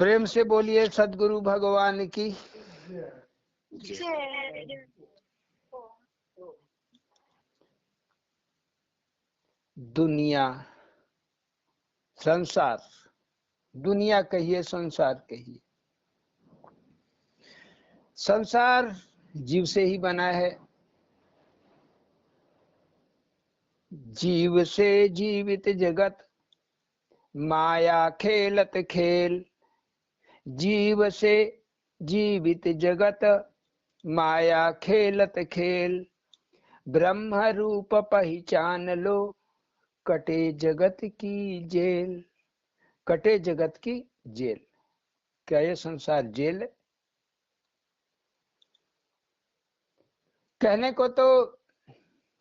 प्रेम से बोलिए सद्गुरु भगवान की। दुनिया, संसार, दुनिया कहिए संसार कहिए, संसार जीव से ही बना है। जीव से जीवित जगत माया खेलत खेल, जीव से जीवित जगत माया खेलत खेल, ब्रह्म रूप पहचान लो कटे जगत की जेल। कटे जगत की जेल, क्या ये संसार जेल है? कहने को तो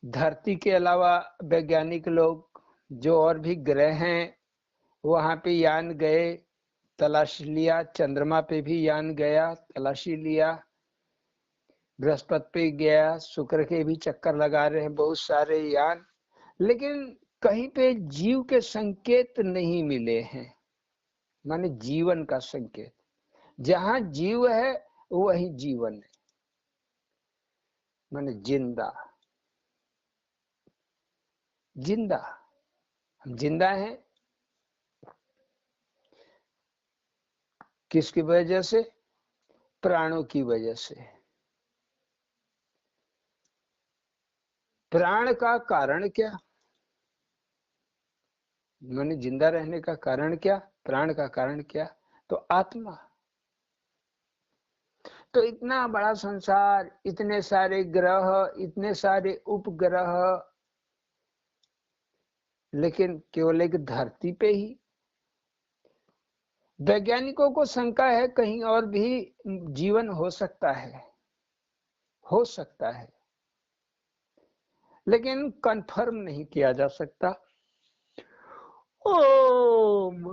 धरती के अलावा वैज्ञानिक लोग जो और भी ग्रह हैं वहां पे यान गए, तलाश लिया, चंद्रमा पे भी यान गया, तलाशी लिया, बृहस्पति पे गया, शुक्र के भी चक्कर लगा रहे हैं बहुत सारे यान, लेकिन कहीं पे जीव के संकेत नहीं मिले हैं। माने जीवन का संकेत, जहां जीव है वही जीवन है, माने जिंदा। जिंदा, हम जिंदा हैं किसकी वजह से? प्राणों की वजह से। प्राण का कारण क्या? माने जिंदा रहने का कारण क्या? प्राण का कारण क्या? तो आत्मा। तो इतना बड़ा संसार, इतने सारे ग्रह, इतने सारे उपग्रह, लेकिन केवल एक धरती पे ही। वैज्ञानिकों को शंका है कहीं और भी जीवन हो सकता है, हो सकता है, लेकिन कंफर्म नहीं किया जा सकता। ओम।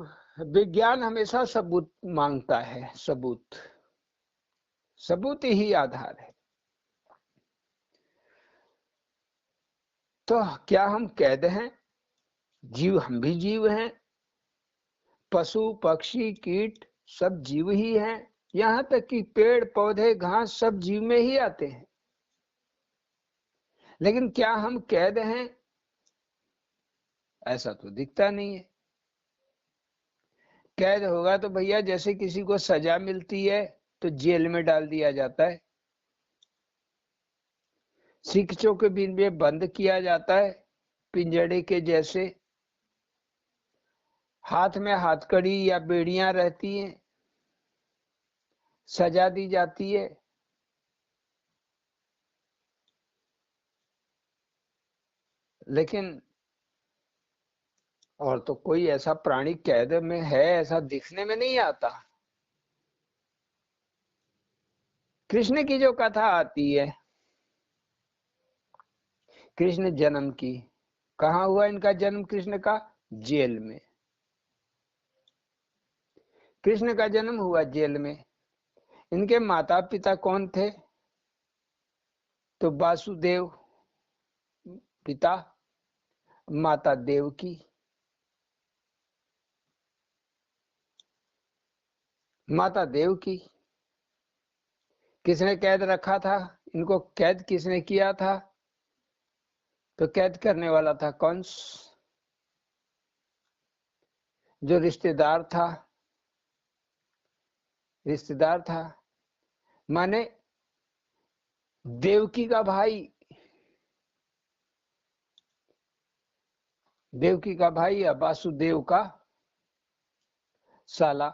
विज्ञान हमेशा सबूत मांगता है, सबूत, सबूत ही आधार है। तो क्या हम कैद हैं? जीव, हम भी जीव हैं, पशु पक्षी कीट सब जीव ही हैं, यहां तक कि पेड़ पौधे घास सब जीव में ही आते हैं। लेकिन क्या हम कैद हैं? ऐसा तो दिखता नहीं है। कैद होगा तो भैया जैसे किसी को सजा मिलती है तो जेल में डाल दिया जाता है, शिक्षों के बिन में बंद किया जाता है पिंजड़े के जैसे, हाथ में हथकड़ी या बेड़ियां रहती हैं, सजा दी जाती है। लेकिन और तो कोई ऐसा प्राणी कैद में है ऐसा दिखने में नहीं आता। कृष्ण की जो कथा आती है, कृष्ण जन्म की, कहाँ हुआ इनका जन्म? कृष्ण का जेल में। कृष्ण का जन्म हुआ जेल में। इनके माता पिता कौन थे? तो वासुदेव पिता, माता देवकी। माता देवकी। किसने कैद रखा था इनको? कैद किसने किया था? तो कैद करने वाला था कंस, जो रिश्तेदार था। रिश्तेदार था माने देवकी का भाई, देवकी का भाई या वासुदेव का साला।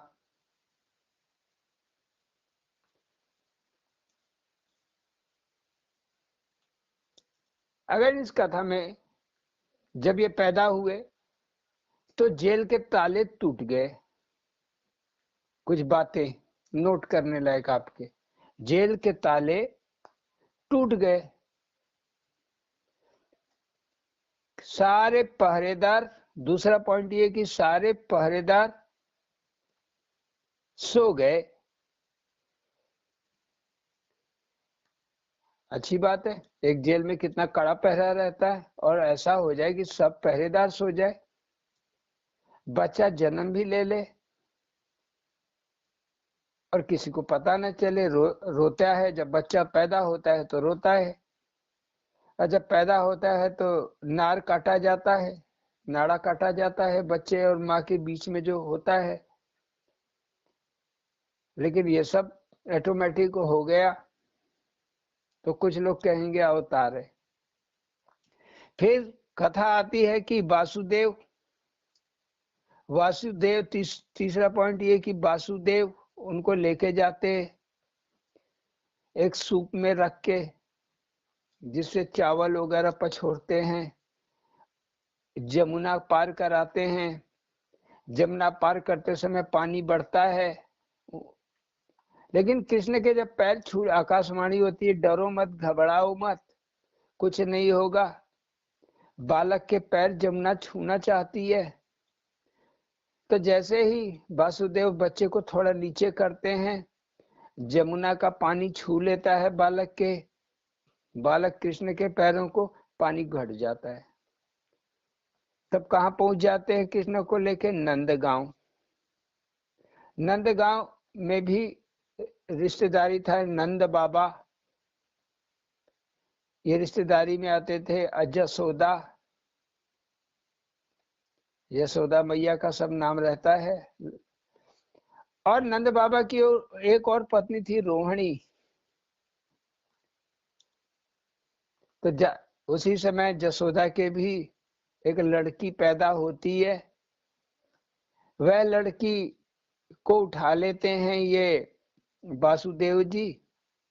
अगर इस कथा में जब ये पैदा हुए तो जेल के ताले टूट गए। कुछ बातें नोट करने लायक आपके, जेल के ताले टूट गए, सारे पहरेदार, दूसरा पॉइंट ये कि सारे पहरेदार सो गए। अच्छी बात है, एक जेल में कितना कड़ा पहरा रहता है, और ऐसा हो जाए कि सब पहरेदार सो जाए, बच्चा जन्म भी ले ले, और किसी को पता न चले। रोता है जब बच्चा पैदा होता है तो रोता है, और जब पैदा होता है तो नाड़ काटा जाता है, नाड़ा काटा जाता है बच्चे और माँ के बीच में जो होता है। लेकिन ये सब ऑटोमेटिक हो गया, तो कुछ लोग कहेंगे अवतार है। फिर कथा आती है कि वासुदेव तीसरा पॉइंट ये कि वासुदेव उनको लेके जाते एक सूप में रख के, जिससे चावल वगैरह पछोड़ते हैं, जमुना पार कराते हैं। जमुना पार करते समय पानी बढ़ता है, लेकिन कृष्ण के जब पैर छू, आकाशवाणी होती है डरो मत घबराओ मत, कुछ नहीं होगा। बालक के पैर जमुना छूना चाहती है, तो जैसे ही वासुदेव बच्चे को थोड़ा नीचे करते हैं, जमुना का पानी छू लेता है बालक कृष्ण के पैरों को, पानी घट जाता है। तब कहाँ पहुंच जाते हैं कृष्ण को लेके? नंदगांव। नंदगांव में भी रिश्तेदारी था, नंद बाबा ये रिश्तेदारी में आते थे। यशोदा, यशोदा मैया का सब नाम रहता है। और नंद बाबा की एक और पत्नी थी, रोहिणी। तो उसी समय यशोदा के भी एक लड़की पैदा होती है। वह लड़की को उठा लेते हैं ये वासुदेव जी,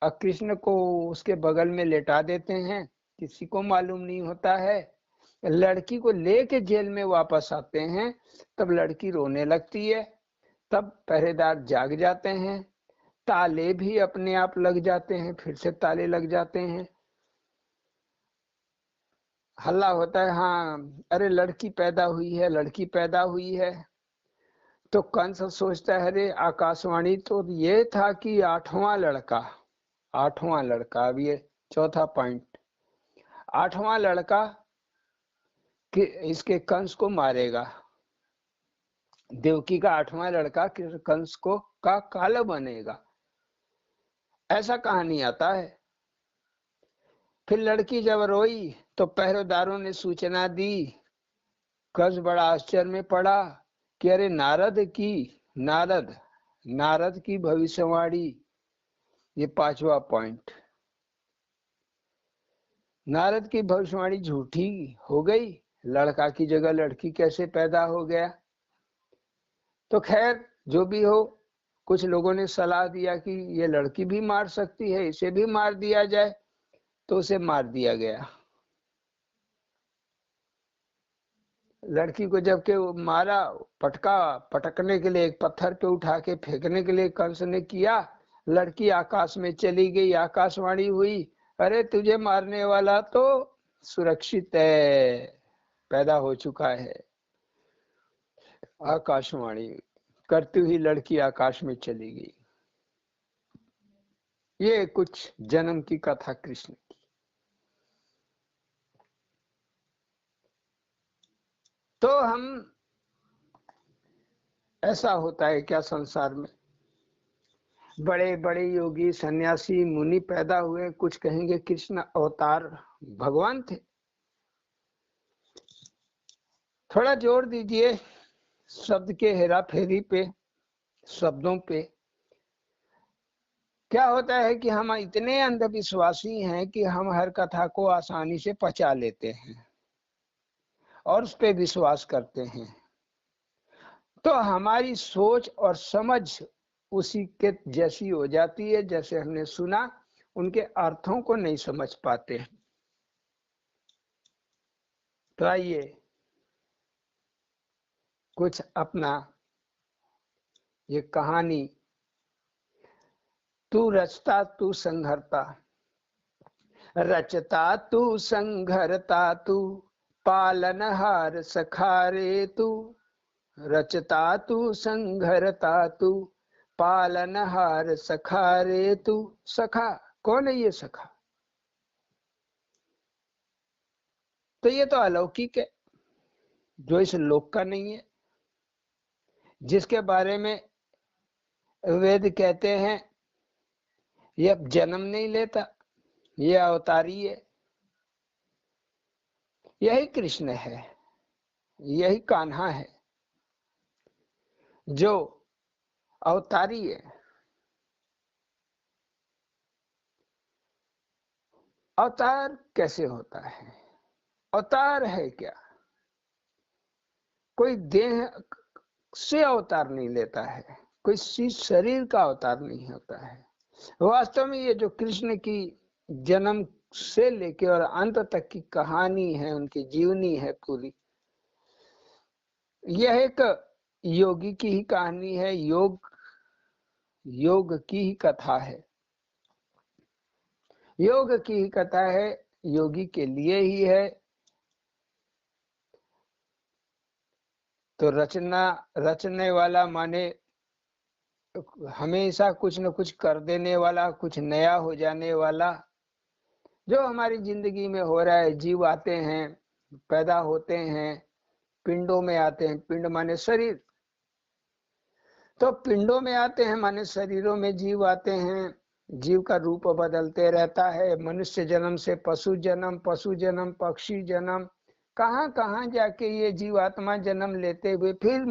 और कृष्ण को उसके बगल में लेटा देते हैं, किसी को मालूम नहीं होता है। लड़की को लेके जेल में वापस आते हैं, तब लड़की रोने लगती है। तब पहरेदार जाग जाते हैं, ताले भी अपने आप लग जाते हैं, फिर से ताले लग जाते हैं। हल्ला होता है, हाँ अरे लड़की पैदा हुई है, लड़की पैदा हुई है। तो कंस सोचता है अरे आकाशवाणी तो ये था कि आठवां लड़का। अब ये चौथा पॉइंट, आठवां लड़का कि इसके कंस को मारेगा। देवकी का आठवां लड़का कंस को का काल बनेगा, ऐसा कहानी आता है। फिर लड़की जब रोई तो पहरेदारों ने सूचना दी। कंस बड़ा आश्चर्य में पड़ा कि अरे नारद की भविष्यवाणी। ये पांचवा पॉइंट, नारद की भविष्यवाणी झूठी हो गई, लड़का की जगह लड़की कैसे पैदा हो गया। तो खैर जो भी हो, कुछ लोगों ने सलाह दिया कि ये लड़की भी मार सकती है, इसे भी मार दिया जाए, तो उसे मार दिया गया। लड़की को जबकि मारा, पटकने के लिए एक पत्थर पे उठा के फेंकने के लिए कंस ने किया, लड़की आकाश में चली गई। आकाशवाणी हुई, अरे तुझे मारने वाला तो सुरक्षित है, पैदा हो चुका है। आकाशवाणी करती हुई लड़की आकाश में चली गई। ये कुछ जन्म की कथा कृष्ण की। तो हम, ऐसा होता है क्या संसार में? बड़े बड़े योगी सन्यासी मुनि पैदा हुए, कुछ कहेंगे कृष्ण अवतार भगवान थे। थोड़ा जोर दीजिए शब्द के हेरा फेरी पे, शब्दों पे। क्या होता है कि हम इतने अंधविश्वासी हैं कि हम हर कथा को आसानी से पचा लेते हैं और उस पे विश्वास करते हैं। तो हमारी सोच और समझ उसी के जैसी हो जाती है, जैसे हमने सुना, उनके अर्थों को नहीं समझ पाते। तो आइए कुछ अपना ये कहानी, तू रचता तू संघरता, रचता तू संघरता तू, पालनहार सखारे तू। रचता तू संघरता तू, पालनहार सखारे तू। सखा कौन है? ये सखा तो ये तो अलौकिक है, जो इस लोक का नहीं है, जिसके बारे में वेद कहते हैं ये अब जन्म नहीं लेता, ये अवतारी है। यही कृष्ण है, यही कान्हा है जो अवतारी है। अवतार कैसे होता है? अवतार है क्या? कोई देह से अवतार नहीं लेता है, कोई शरीर का अवतार नहीं होता है। वास्तव में ये जो कृष्ण की जन्म से लेके और अंत तक की कहानी है, उनकी जीवनी है पूरी, यह एक योगी की ही कहानी है, योग की ही कथा है, योग की ही कथा है, योगी के लिए ही है। तो रचने वाला माने हमेशा कुछ न कुछ कर देने वाला, कुछ नया हो जाने वाला। जो हमारी जिंदगी में हो रहा है, जीव आते हैं, पैदा होते हैं, पिंडों में आते हैं, पिंड माने शरीर, तो पिंडों में आते हैं माने शरीरों में जीव आते हैं। जीव का रूप बदलते रहता है, मनुष्य जन्म से पशु जन्म पक्षी जन्म, कहां कहां जाके ये जीवात्मा जन्म लेते हुए फिर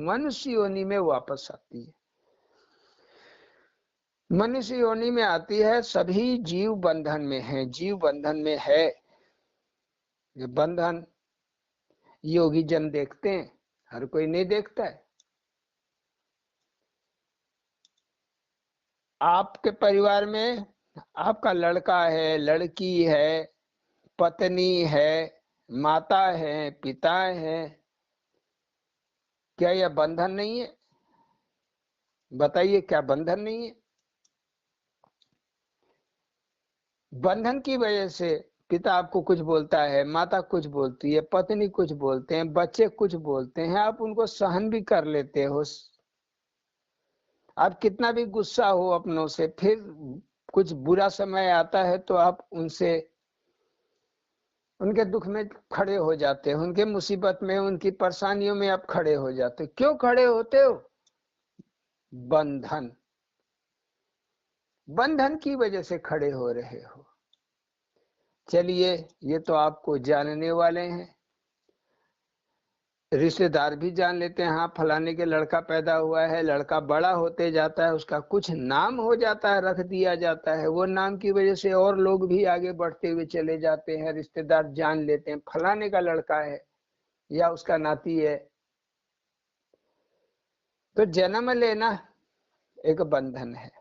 मनुष्य योनि में वापस आती है। मनुष्य योनि में आती है। सभी जीव बंधन में है, जीव बंधन में है। ये बंधन योगी जन देखते हैं, हर कोई नहीं देखता है। आपके परिवार में आपका लड़का है, लड़की है, पत्नी है, माता है, पिता है, क्या यह बंधन नहीं है? बताइए, क्या बंधन नहीं है? बंधन की वजह से पिता आपको कुछ बोलता है, माता कुछ बोलती है, पत्नी कुछ बोलते हैं, बच्चे कुछ बोलते हैं, आप उनको सहन भी कर लेते हो। आप कितना भी गुस्सा हो अपनों से, फिर कुछ बुरा समय आता है तो आप उनसे, उनके दुख में खड़े हो जाते हो, उनके मुसीबत में, उनकी परेशानियों में आप खड़े हो जाते हो। क्यों खड़े होते हो? बंधन, बंधन की वजह से खड़े हो रहे हो। चलिए, ये तो आपको जानने वाले हैं। रिश्तेदार भी जान लेते हैं, हाँ फलाने के लड़का पैदा हुआ है। लड़का बड़ा होते जाता है, उसका कुछ नाम हो जाता है, रख दिया जाता है। वो नाम की वजह से और लोग भी आगे बढ़ते हुए चले जाते हैं। रिश्तेदार जान लेते हैं फलाने का लड़का है या उसका नाती है। तो जन्म लेना एक बंधन है।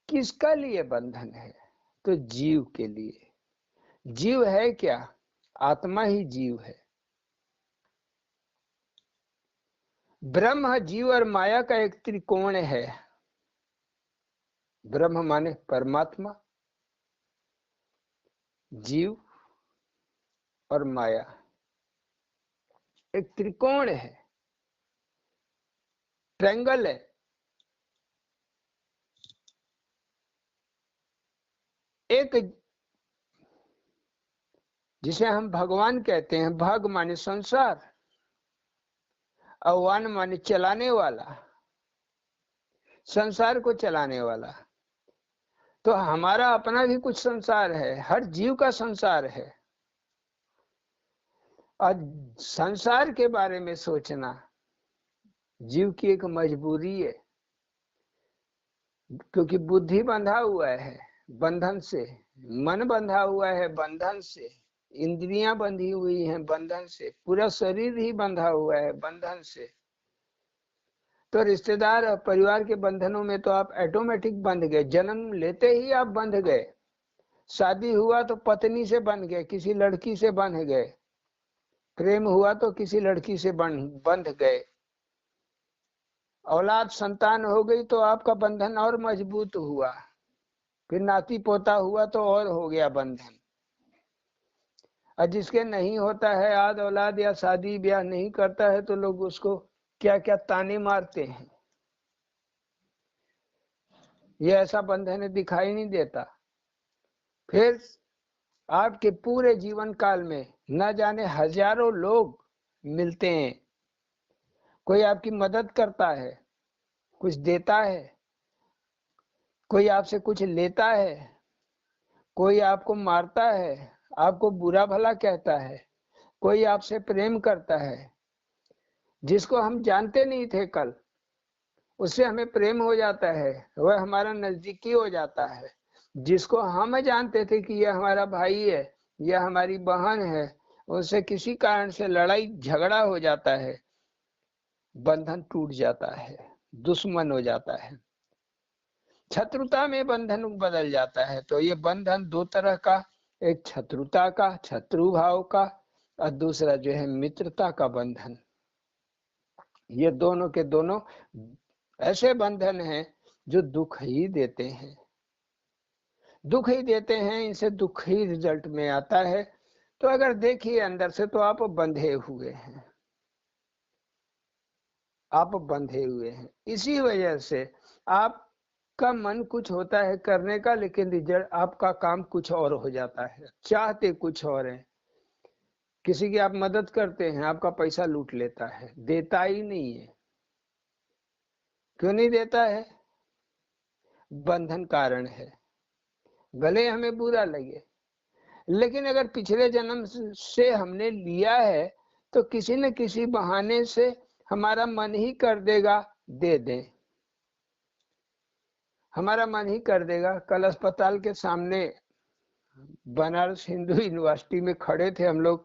किसका लिए बंधन है? तो जीव के लिए। जीव है क्या? आत्मा ही जीव है। ब्रह्म, जीव और माया का एक त्रिकोण है। ब्रह्म माने परमात्मा, जीव और माया, एक त्रिकोण है, ट्रायंगल है। एक जिसे हम भगवान कहते हैं, भग माने संसार, अवान माने चलाने वाला, संसार को चलाने वाला। तो हमारा अपना भी कुछ संसार है, हर जीव का संसार है। और संसार के बारे में सोचना जीव की एक मजबूरी है, क्योंकि बुद्धि बंधा हुआ है बंधन से, मन बंधा हुआ है बंधन से, इंद्रियां बंधी हुई हैं बंधन से, पूरा शरीर ही बंधा हुआ है बंधन से। तो रिश्तेदार और परिवार के बंधनों में तो आप ऑटोमेटिक बंध गए, जन्म लेते ही आप बंध गए। शादी हुआ तो पत्नी से बंध गए, किसी लड़की से बंध गए। प्रेम हुआ तो किसी लड़की से बंध गए। औलाद संतान हो गई तो आपका बंधन और मजबूत हुआ। फिर नाती पोता हुआ तो और हो गया बंधन। और जिसके नहीं होता है आद औलाद या शादी ब्याह नहीं करता है, तो लोग उसको क्या क्या ताने मारते हैं। ये ऐसा बंधन दिखाई नहीं देता। फिर आपके पूरे जीवन काल में न जाने हजारों लोग मिलते हैं, कोई आपकी मदद करता है, कुछ देता है, कोई आपसे कुछ लेता है, कोई आपको मारता है, आपको बुरा भला कहता है, कोई आपसे प्रेम करता है, जिसको हम जानते नहीं थे कल, उससे हमें प्रेम हो जाता है, वह हमारा नजदीकी हो जाता है। जिसको हम जानते थे कि यह हमारा भाई है, यह हमारी बहन है, उससे किसी कारण से लड़ाई झगड़ा हो जाता है, बंधन टूट जाता है, दुश्मन हो जाता है, शत्रुता में बंधन बदल जाता है। तो ये बंधन दो तरह का, एक शत्रुता का, शत्रु भाव का, और दूसरा जो है मित्रता का बंधन। ये दोनों के दोनों ऐसे बंधन हैं जो दुख ही देते हैं, दुख ही देते हैं, इनसे दुख ही रिजल्ट में आता है। तो अगर देखिए अंदर से तो आप बंधे हुए हैं, आप बंधे हुए हैं। इसी वजह से आपका मन कुछ होता है करने का, लेकिन रिजल्ट आपका काम कुछ और हो जाता है, चाहते कुछ और है। किसी की आप मदद करते हैं, आपका पैसा लूट लेता है, देता ही नहीं है। क्यों नहीं देता है? बंधन कारण है। भले हमें बुरा लगे, लेकिन अगर पिछले जन्म से हमने लिया है तो किसी न किसी बहाने से हमारा मन ही कर देगा दे दें, हमारा मन ही कर देगा। कल अस्पताल के सामने बनारस हिंदू यूनिवर्सिटी में खड़े थे हम लोग,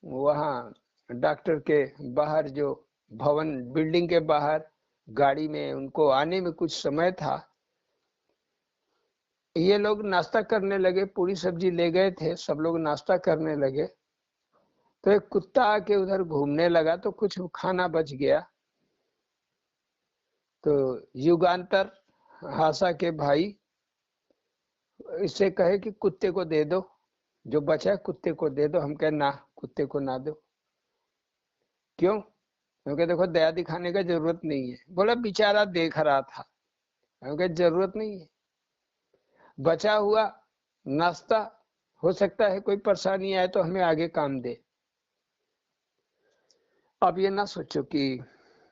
वहाँ डॉक्टर के बाहर, जो भवन बिल्डिंग के बाहर, गाड़ी में उनको आने में कुछ समय था, ये लोग नाश्ता करने लगे, पूरी सब्जी ले गए थे, सब लोग नाश्ता करने लगे। तो एक कुत्ता आके उधर घूमने लगा, तो कुछ खाना बच गया। तो युगांतर हासा के भाई इससे कहे कि कुत्ते को दे दो, जो बचा है कुत्ते को दे दो। हम कहे ना, कुत्ते को ना दो। क्यों? क्योंकि देखो दया दिखाने का जरूरत नहीं है। बोला बेचारा देख रहा था। क्योंकि जरूरत नहीं है, बचा हुआ नाश्ता, हो सकता है कोई परेशानी आए तो हमें आगे काम दे। अब ये ना सोचो कि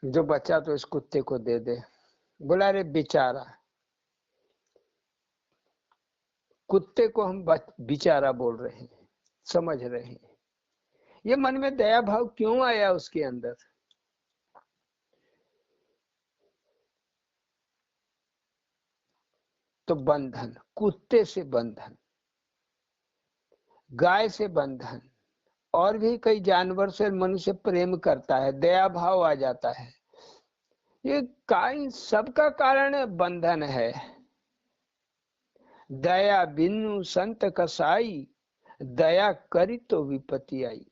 जो बच्चा तो इस कुत्ते को दे दे। बोला अरे बेचारा, कुत्ते को हम बेचारा बोल रहे हैं, समझ रहे हैं। ये मन में दया भाव क्यों आया उसके अंदर? तो बंधन, कुत्ते से बंधन, गाय से बंधन, और भी कई जानवर से मनुष्य प्रेम करता है, दया भाव आ जाता है। ये सबका कारण बंधन है। दया बिनु संत कसाई, दया करी तो विपत्ति आई।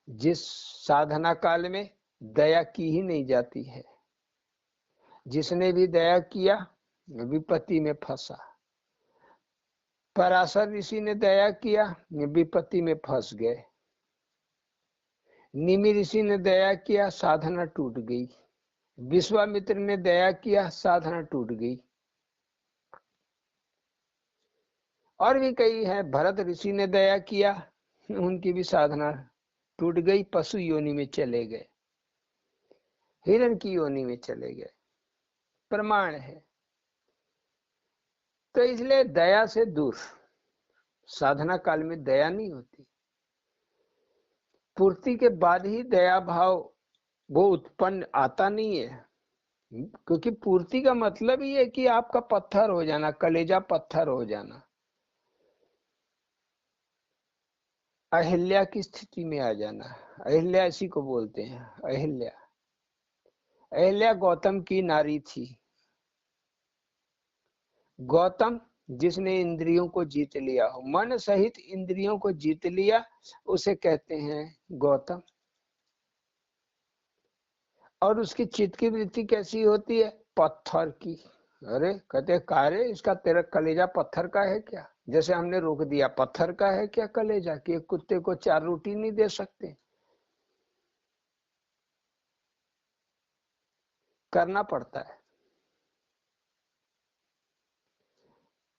जिस साधना काल में दया की ही नहीं जाती है, जिसने भी दया किया विपत्ति में फंसा। पराशर ऋषि ने दया किया, विपत्ति में फंस गए। निमि ऋषि ने दया किया, साधना टूट गई। विश्वामित्र ने दया किया, साधना टूट गई। और भी कई है, भरत ऋषि ने दया किया, उनकी भी साधना टूट गई, पशु योनि में चले गए, हिरण की योनि में चले गए। प्रमाण है। तो इसलिए दया से दूर, साधना काल में दया नहीं होती। पूर्ति के बाद ही दया भाव वो उत्पन्न आता नहीं है, क्योंकि पूर्ति का मतलब ही है कि आपका पत्थर हो जाना, कलेजा पत्थर हो जाना, अहिल्या की स्थिति में आ जाना। अहिल्या इसी को बोलते हैं, अहिल्या। अहिल्या गौतम की नारी थी। गौतम जिसने इंद्रियों को जीत लिया हो, मन सहित इंद्रियों को जीत लिया, उसे कहते हैं गौतम। और उसकी चित्त की वृत्ति कैसी होती है? पत्थर की। अरे कहते कारे, इसका तेरा कलेजा पत्थर का है क्या? जैसे हमने रोक दिया, पत्थर का है क्या कलेजा कि एक कुत्ते को 4 रोटी नहीं दे सकते? करना पड़ता है।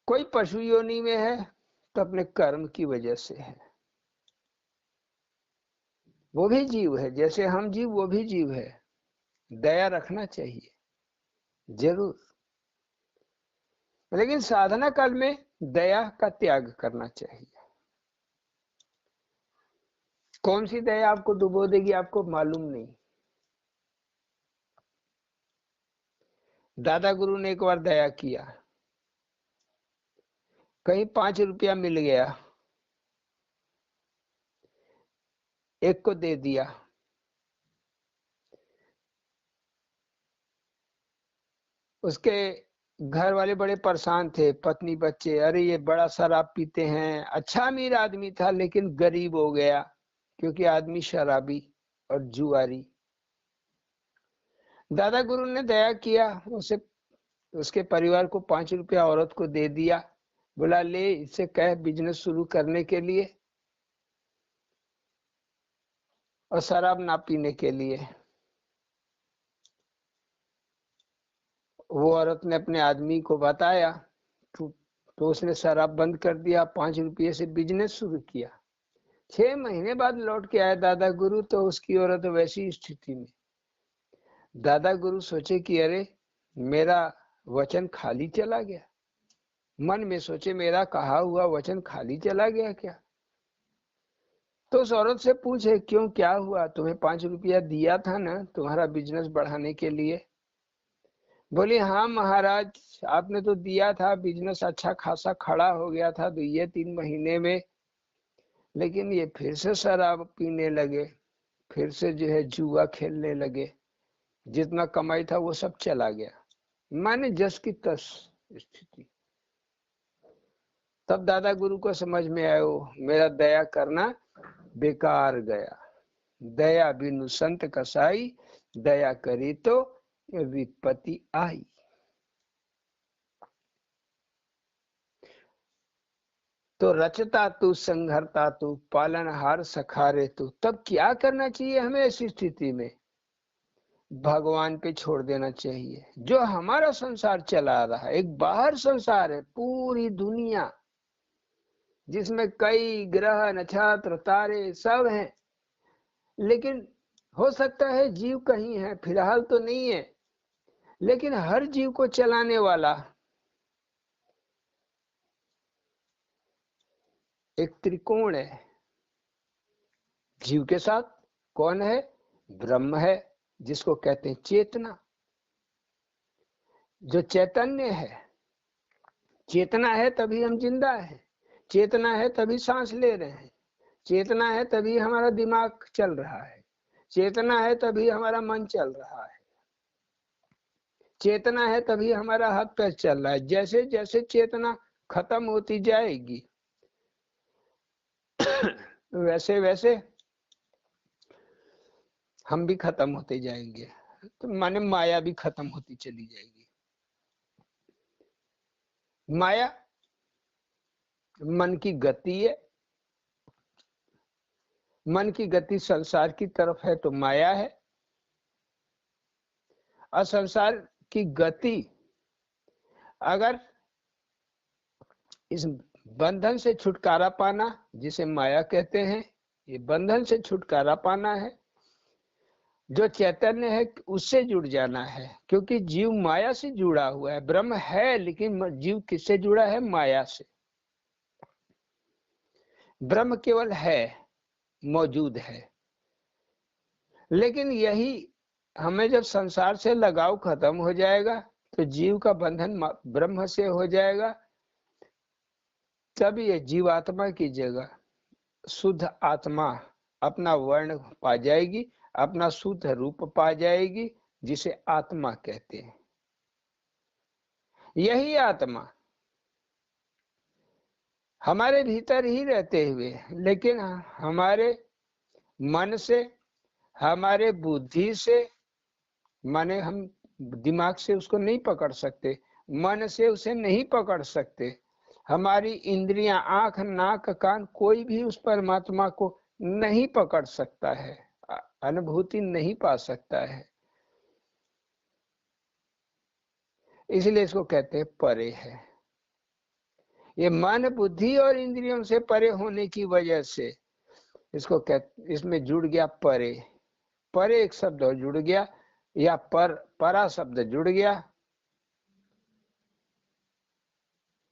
कोई पशु योनि में है तो अपने कर्म की वजह से है। वो भी जीव है, जैसे हम जीव वो भी जीव है। दया रखना चाहिए जरूर, लेकिन साधना काल में दया का त्याग करना चाहिए। कौन सी दया आपको डुबो देगी आपको मालूम नहीं। दादा गुरु ने एक बार दया किया, कहीं 5 रुपया मिल गया, एक को दे दिया। उसके घर वाले बड़े परेशान थे, पत्नी बच्चे, अरे ये बड़ा शराब पीते हैं। अच्छा अमीर आदमी था लेकिन गरीब हो गया क्योंकि आदमी शराबी और जुआरी। दादा गुरु ने दया किया, उसे उसके परिवार को 5 रुपया औरत को दे दिया, बोला ले इससे कह बिजनेस शुरू करने के लिए और शराब ना पीने के लिए। वो औरत ने अपने आदमी को बताया तो उसने शराब बंद कर दिया, 5 रुपये से बिजनेस शुरू किया। 6 महीने बाद लौट के आया दादा गुरु, तो उसकी औरत वैसी स्थिति में। दादा गुरु सोचे कि अरे मेरा वचन खाली चला गया, मन में सोचे मेरा कहा हुआ वचन खाली चला गया क्या। तो उस औरत से पूछे क्यों, क्या हुआ, तुम्हें 5 रुपया दिया था ना तुम्हारा बिजनेस बढ़ाने के लिए। बोली हाँ महाराज, आपने तो दिया था, बिजनेस अच्छा खासा खड़ा हो गया था 2-3 महीने में, लेकिन ये फिर से शराब पीने लगे, फिर से जो है जुआ खेलने लगे, जितना कमाई था वो सब चला गया। माने जस की तस स्थिति। तब दादा गुरु को समझ में आयो मेरा दया करना बेकार गया। दया बिनु संत कसाई, दया करी तो विपत्ति आई। तो रचता तू, संघरता तू, पालनहार सखारे तू। तब क्या करना चाहिए हमें ऐसी स्थिति में? भगवान पे छोड़ देना चाहिए। जो हमारा संसार चला रहा है एक बाहर संसार है, पूरी दुनिया जिसमें कई ग्रह नक्षत्र तारे सब हैं, लेकिन हो सकता है जीव कहीं है, फिलहाल तो नहीं है, लेकिन हर जीव को चलाने वाला एक त्रिकोण है। जीव के साथ कौन है? ब्रह्म है, जिसको कहते हैं चेतना। जो चैतन्य है, चेतना है तभी हम जिंदा है, चेतना है तभी सांस ले रहे हैं, चेतना है तभी हमारा दिमाग चल रहा है, चेतना है तभी हमारा मन चल रहा है, चेतना है तभी हमारा हाथ पैर चल रहा है। जैसे जैसे चेतना खत्म होती जाएगी वैसे वैसे हम भी खत्म होते जाएंगे, तो माने माया भी खत्म होती चली जाएगी। माया मन की गति है, मन की गति संसार की तरफ है तो माया है, और संसार की गति अगर इस बंधन से छुटकारा पाना, जिसे माया कहते हैं, ये बंधन से छुटकारा पाना है, जो चैतन्य है उससे जुड़ जाना है। क्योंकि जीव माया से जुड़ा हुआ है, ब्रह्म है लेकिन जीव किससे जुड़ा है? माया से। ब्रह्म केवल है, मौजूद है, लेकिन यही हमें जब संसार से लगाव खत्म हो जाएगा तो जीव का बंधन ब्रह्म से हो जाएगा, तब ये जीवात्मा की जगह शुद्ध आत्मा अपना वर्ण पा जाएगी, अपना शुद्ध रूप पा जाएगी, जिसे आत्मा कहते हैं। यही आत्मा हमारे भीतर ही रहते हुए, लेकिन हमारे मन से, हमारे बुद्धि से, माने हम दिमाग से उसको नहीं पकड़ सकते, मन से उसे नहीं पकड़ सकते, हमारी इंद्रियां, आंख, नाक, कान, कोई भी उस परमात्मा को नहीं पकड़ सकता है, अनुभूति नहीं पा सकता है। इसलिए इसको कहते हैं परे है। ये मन, बुद्धि और इंद्रियों से परे होने की वजह से इसको इसमें जुड़ गया परे। परे एक शब्द और जुड़ गया, या परा शब्द जुड़ गया,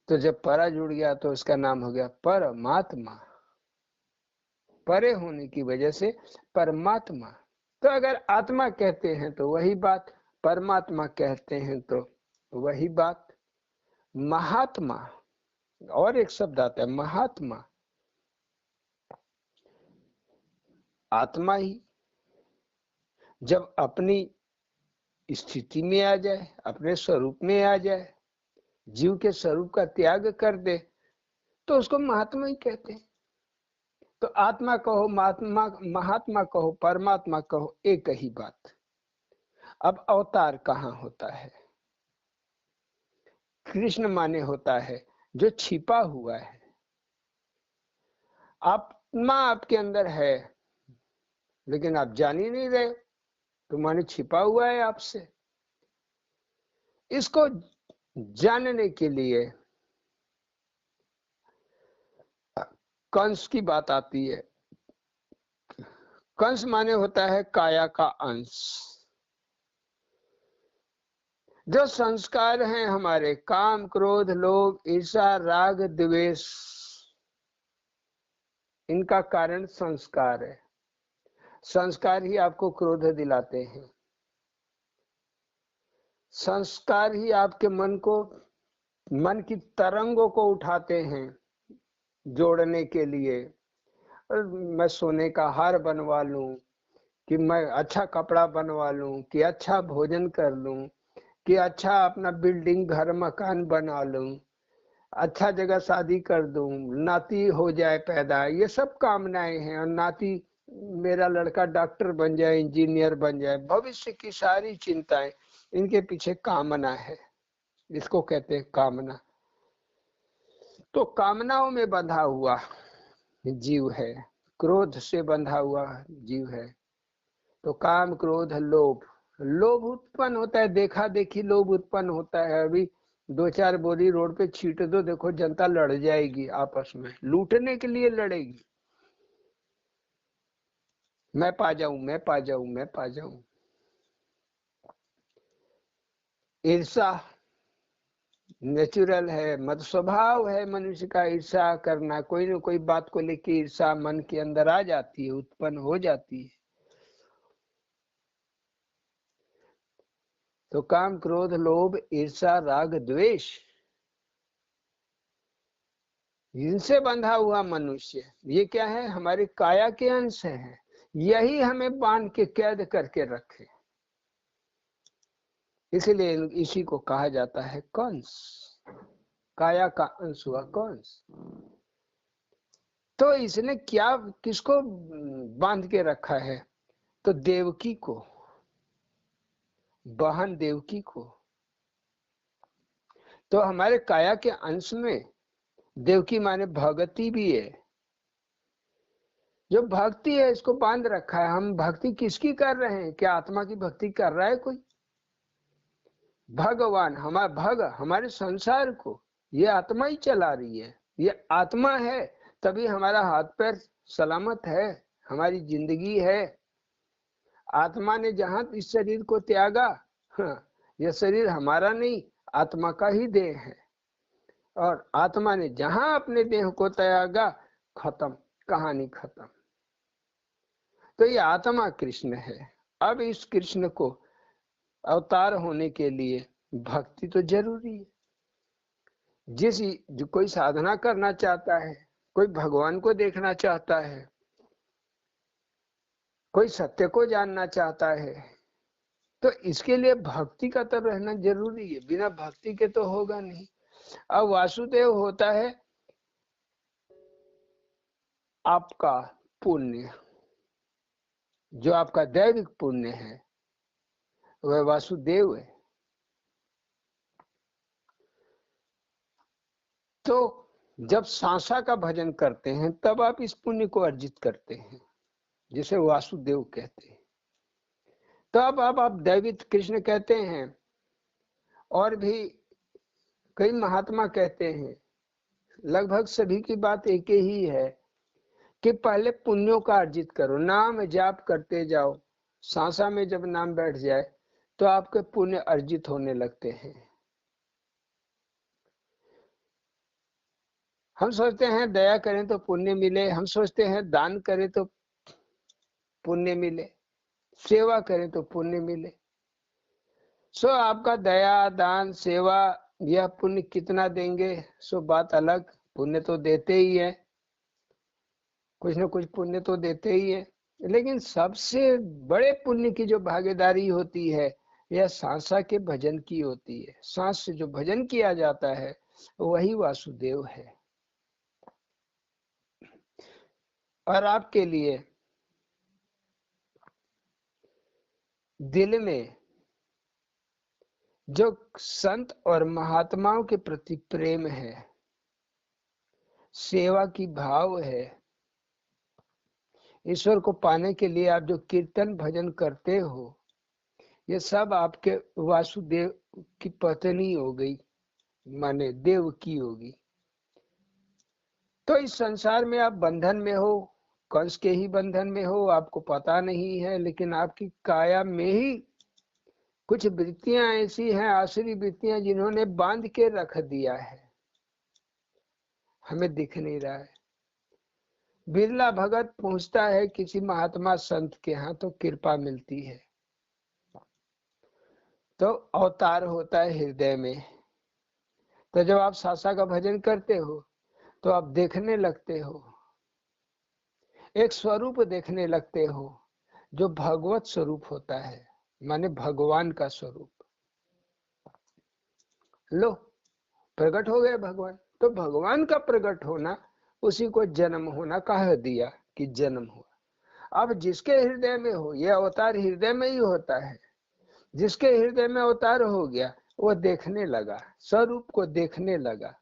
तो जब परा जुड़ गया तो उसका नाम हो गया परमात्मा। परे होने की वजह से परमात्मा। तो अगर आत्मा कहते हैं तो वही बात, परमात्मा कहते हैं तो वही बात। महात्मा, और एक शब्द आता है महात्मा। आत्मा ही जब अपनी स्थिति में आ जाए, अपने स्वरूप में आ जाए, जीव के स्वरूप का त्याग कर दे, तो उसको महात्मा ही कहते हैं। तो आत्मा कहो, महात्मा कहो, परमात्मा कहो, एक ही बात। अब अवतार कहाँ होता है? कृष्ण माने होता है जो छिपा हुआ है। आत्मा आपके अंदर है लेकिन आप जान ही नहीं रहे, तो माने छिपा हुआ है आपसे। इसको जानने के लिए कंस की बात आती है। कंस माने होता है काया का अंश। जो संस्कार हैं हमारे, काम, क्रोध, लोभ, ईर्ष्या, राग, द्वेष, इनका कारण संस्कार है। संस्कार ही आपको क्रोध दिलाते हैं, संस्कार ही आपके मन की तरंगों को उठाते हैं जोड़ने के लिए। मैं सोने का हार बनवा लूं, कि मैं अच्छा कपड़ा बनवा लूं, कि अच्छा भोजन कर लूं, कि अच्छा अपना बिल्डिंग घर मकान बना लूं, अच्छा जगह शादी कर दूं, नाती हो जाए पैदा, ये सब कामनाएं हैं। और नाती मेरा लड़का डॉक्टर बन जाए, इंजीनियर बन जाए, भविष्य की सारी चिंताएं, इनके पीछे कामना है। इसको कहते हैं कामना। तो कामनाओं में बंधा हुआ जीव है, क्रोध से बंधा हुआ जीव है। तो काम, क्रोध, लोभ, लोभ उत्पन्न होता है, देखा देखी लोभ उत्पन्न होता है। अभी 2-4 बोरी रोड पे छीट दो, देखो जनता लड़ जाएगी आपस में, लूटने के लिए लड़ेगी। मैं पा जाऊं, मैं पा जाऊं, मैं पा जाऊं। ईर्षा नेचुरल है, मत स्वभाव है मनुष्य का ईर्षा करना। कोई ना कोई बात को लेकर ईर्षा मन के अंदर आ जाती है, उत्पन्न हो जाती है। तो काम, क्रोध, लोभ, ईर्षा, राग, द्वेष, इनसे बंधा हुआ मनुष्य, ये क्या है? हमारे काया के अंश है। यही हमें बांध के कैद करके रखे, इसलिए इसी को कहा जाता है कंस। काया का अंश हुआ कंस। तो इसने क्या, किसको बांध के रखा है? तो देवकी को, बहन देवकी को। तो हमारे काया के अंश में देवकी माने भगति भी है। जो भक्ति है इसको बांध रखा है। हम भक्ति किसकी कर रहे हैं? क्या आत्मा की भक्ति कर रहा है कोई? भगवान हमारे संसार को ये आत्मा ही चला रही है। ये आत्मा है तभी हमारा हाथ पैर सलामत है, हमारी जिंदगी है। आत्मा ने जहां इस शरीर को त्यागा, यह शरीर हमारा नहीं, आत्मा का ही देह है। और आत्मा ने जहां अपने देह को त्यागा, खत्म, कहानी खत्म। तो ये आत्मा कृष्ण है। अब इस कृष्ण को अवतार होने के लिए भक्ति तो जरूरी है। जो कोई साधना करना चाहता है, कोई भगवान को देखना चाहता है, कोई सत्य को जानना चाहता है, तो इसके लिए भक्ति का तो रहना जरूरी है। बिना भक्ति के तो होगा नहीं। अब वासुदेव होता है आपका पुण्य, जो आपका दैविक पुण्य है वह वासुदेव है। तो जब सांसा का भजन करते हैं तब आप इस पुण्य को अर्जित करते हैं, जिसे वासुदेव कहते हैं। तब अब आप दैविक कृष्ण कहते हैं। और भी कई महात्मा कहते हैं, लगभग सभी की बात एक ही है कि पहले पुण्यों का अर्जित करो, नाम जाप करते जाओ। सांसा में जब नाम बैठ जाए तो आपके पुण्य अर्जित होने लगते हैं। हम सोचते हैं दया करें तो पुण्य मिले, हम सोचते हैं दान करें तो पुण्य मिले, सेवा करें तो पुण्य मिले। सो आपका दया, दान, सेवा यह पुण्य कितना देंगे सो बात अलग, पुण्य तो देते ही है, कुछ न कुछ पुण्य तो देते ही है। लेकिन सबसे बड़े पुण्य की जो भागीदारी होती है यह सांसा के भजन की होती है। सांस से जो भजन किया जाता है वही वासुदेव है। और आपके लिए दिल में जो संत और महात्माओं के प्रति प्रेम है, सेवा की भाव है, ईश्वर को पाने के लिए आप जो कीर्तन भजन करते हो, ये सब आपके वासुदेव की पत्नी हो गई, माने देव की होगी। तो इस संसार में आप बंधन में हो, कंस के ही बंधन में हो, आपको पता नहीं है, लेकिन आपकी काया में ही कुछ वृत्तियां ऐसी हैं, आसुरी वृत्तियां, जिन्होंने बांध के रख दिया है, हमें दिख नहीं रहा है। बिरला भगत पहुंचता है किसी महात्मा संत के यहाँ तो कृपा मिलती है, तो अवतार होता है हृदय में। तो जब आप सासा का भजन करते हो तो आप देखने लगते हो, एक स्वरूप देखने लगते हो जो भगवत स्वरूप होता है, माने भगवान का स्वरूप। लो, प्रकट हो गए भगवान। तो भगवान का प्रकट होना, उसी को जन्म होना कह दिया कि जन्म हुआ। अब जिसके हृदय में हो, यह अवतार हृदय में ही होता है। जिसके हृदय में अवतार हो गया वो देखने लगा, स्वरूप को देखने लगा।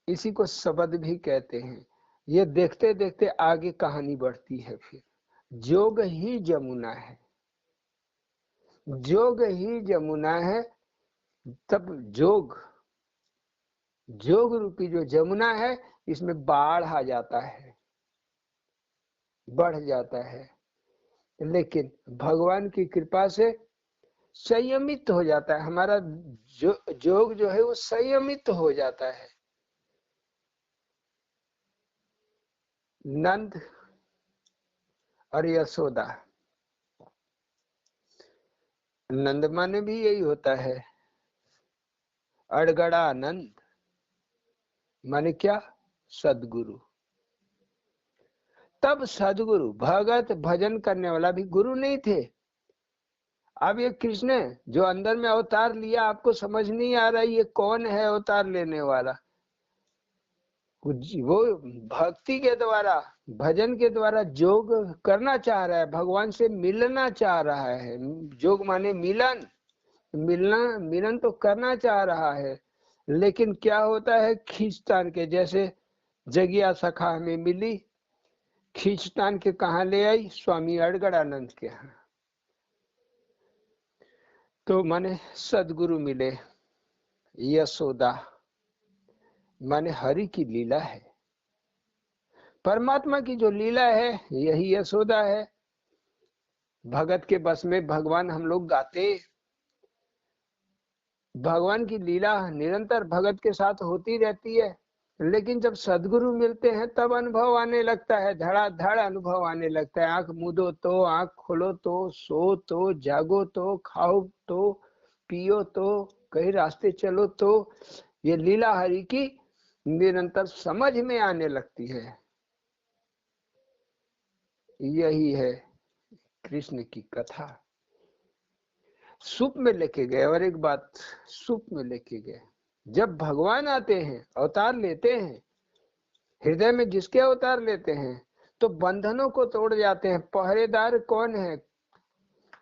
इसी को शब्द भी कहते हैं। ये देखते देखते आगे कहानी बढ़ती है। फिर जोग ही जमुना है, जोग ही जमुना है। तब जोग, जोग रूपी जो जमुना है, इसमें बाढ़ आ जाता है, बढ़ जाता है। लेकिन भगवान की कृपा से संयमित हो जाता है हमारा जोग जो है, वो संयमित हो जाता है। नंद और यशोदा, नंद माने भी यही होता है, अड़गड़ा नंद माने क्या, सदगुरु। तब सदगुरु, भगत भजन करने वाला भी गुरु नहीं थे। अब ये कृष्ण जो अंदर में अवतार लिया, आपको समझ नहीं आ रहा ये कौन है अवतार लेने वाला। वो भक्ति के द्वारा, भजन के द्वारा जोग करना चाह रहा है, भगवान से मिलना चाह रहा है। जोग माने मिलन, मिलना, मिलन तो करना चाह रहा है। लेकिन क्या होता है, खींचतान के जैसे जगिया सखा हमें मिली, खींचतान के कहा ले आई, स्वामी अड़गड़ानंद के यहाँ। तो माने सदगुरु मिले। यशोदा माने हरि की लीला है, परमात्मा की जो लीला है यही यशोदा है। भगत के बस में भगवान हम लोग गाते, भगवान की लीला निरंतर भगत के साथ होती रहती है। लेकिन जब सदगुरु मिलते हैं तब अनुभव आने लगता है, धड़ाधड़ अनुभव आने लगता है। आंख मूंदो तो, आंख खोलो तो, सो तो, जागो तो, खाओ तो, पियो तो, कहीं रास्ते चलो तो, ये लीला हरि की निरंतर समझ में आने लगती है। यही है कृष्ण की कथा। सूप में लेके गए, और एक बात, सूप में लेके गए। जब भगवान आते हैं, अवतार लेते हैं, हृदय में जिसके अवतार लेते हैं, तो बंधनों को तोड़ जाते हैं। पहरेदार कौन है?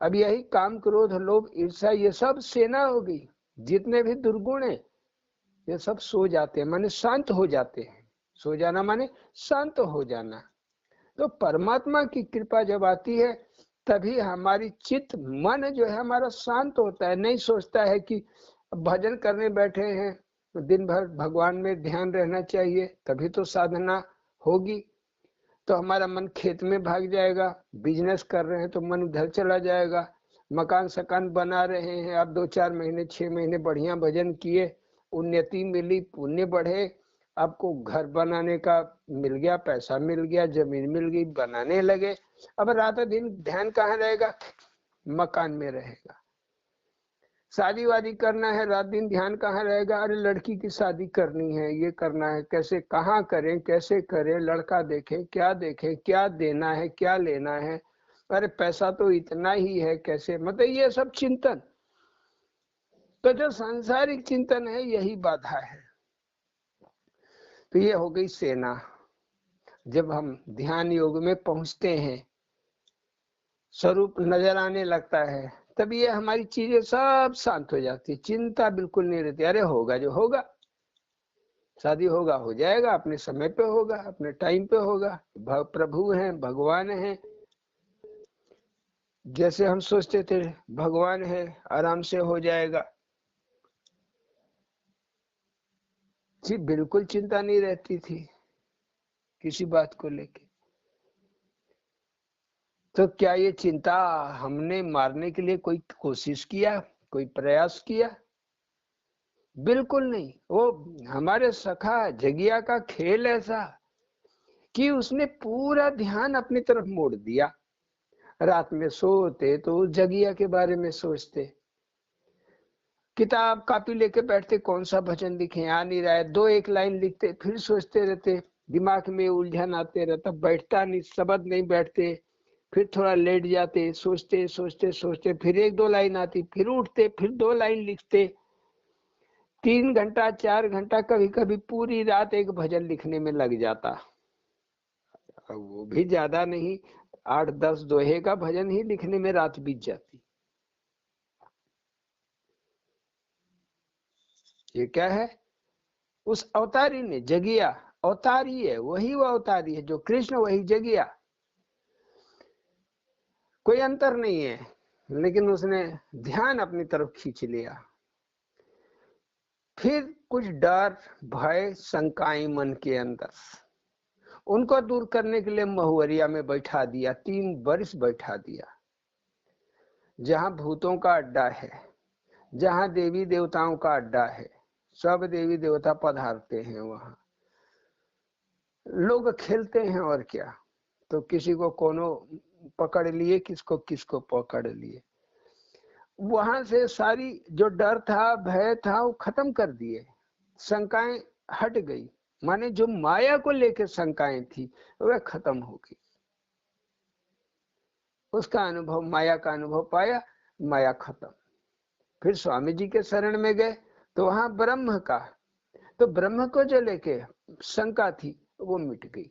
अब यही काम, क्रोध, लोभ, ईर्ष्या, ये सब सेना हो गई। जितने भी दुर्गुण है ये सब सो जाते हैं, माने शांत हो जाते हैं। सो जाना माने शांत हो जाना। तो परमात्मा की कृपा जब आती है तभी हमारी चित्त, मन जो है हमारा शांत होता है। नहीं सोचता है कि भजन करने बैठे हैं तो दिन भर भगवान में ध्यान रहना चाहिए, तभी तो साधना होगी। तो हमारा मन खेत में भाग जाएगा, बिजनेस कर रहे हैं तो मन उधर चला जाएगा, मकान सकान बना रहे हैं, आप 2-4 महीने 6 महीने बढ़िया भजन किए, उन्नति मिली, पुण्य बढ़े, आपको घर बनाने का मिल गया, पैसा मिल गया, जमीन मिल गई, बनाने लगे। अब रात दिन ध्यान कहाँ रहेगा? मकान में रहेगा। शादी वादी करना है, रात दिन ध्यान कहाँ रहेगा? अरे लड़की की शादी करनी है, ये करना है, कैसे कहाँ करें, कैसे करें, लड़का देखें, क्या देना है, क्या लेना है, अरे पैसा तो इतना ही है, कैसे, मतलब ये सब चिंतन। तो जो सांसारिक चिंतन है यही बाधा है। तो ये हो गई सेना। जब हम ध्यान योग में पहुंचते हैं, स्वरूप नजर आने लगता है, तब ये हमारी चीजें सब शांत हो जाती, चिंता बिल्कुल नहीं रहती। अरे होगा जो होगा, शादी होगा, हो जाएगा, अपने समय पे होगा, अपने टाइम पे होगा, प्रभु हैं, भगवान हैं। जैसे हम सोचते थे भगवान है, आराम से हो जाएगा, जी बिल्कुल चिंता नहीं रहती थी किसी बात को लेके। तो क्या ये चिंता हमने मारने के लिए कोई कोशिश किया, कोई प्रयास किया? बिल्कुल नहीं। वो हमारे सखा जगिया का खेल ऐसा कि उसने पूरा ध्यान अपनी तरफ मोड़ दिया। रात में सोते तो उस जगिया के बारे में सोचते, किताब कापी लेके बैठते, कौन सा भजन लिखे, आ नहीं रहा है, 2-1 लाइन लिखते, फिर सोचते रहते, दिमाग में उलझन आते रहता, बैठता नहीं, शब्द नहीं बैठते, फिर थोड़ा लेट जाते, सोचते सोचते सोचते, फिर 1-2 लाइन आती, फिर उठते, फिर 2 लाइन लिखते। 3 घंटा 4 घंटा, कभी कभी पूरी रात एक भजन लिखने में लग जाता। वो भी ज्यादा नहीं, 8-10 दोहे का भजन ही लिखने में रात बीत जाती। ये क्या है? उस अवतारी ने जगिया, अवतारी है वही, वो अवतारी है जो कृष्ण, वही जगिया, कोई अंतर नहीं है। लेकिन उसने ध्यान अपनी तरफ खींच लिया। फिर कुछ डर, भय, शंकाएं मन के अंदर, उनको दूर करने के लिए महुवरिया में बैठा दिया, 3 वर्ष बैठा दिया, जहां भूतों का अड्डा है, जहां देवी देवताओं का अड्डा है, सब देवी देवता पधारते हैं वहां, लोग खेलते हैं, और क्या। तो किसी को कोनो पकड़ लिए, किसको किसको पकड़ लिए। वहां से सारी जो डर था, भय था, वो खत्म कर दिए, शंकाएं हट गई, माने जो माया को लेकर शंकाएं थी वह खत्म हो गई। उसका अनुभव, माया का अनुभव पाया, माया खत्म। फिर स्वामी जी के शरण में गए तो वहां ब्रह्म का, तो ब्रह्म को जो लेके शंका थी वो मिट गई।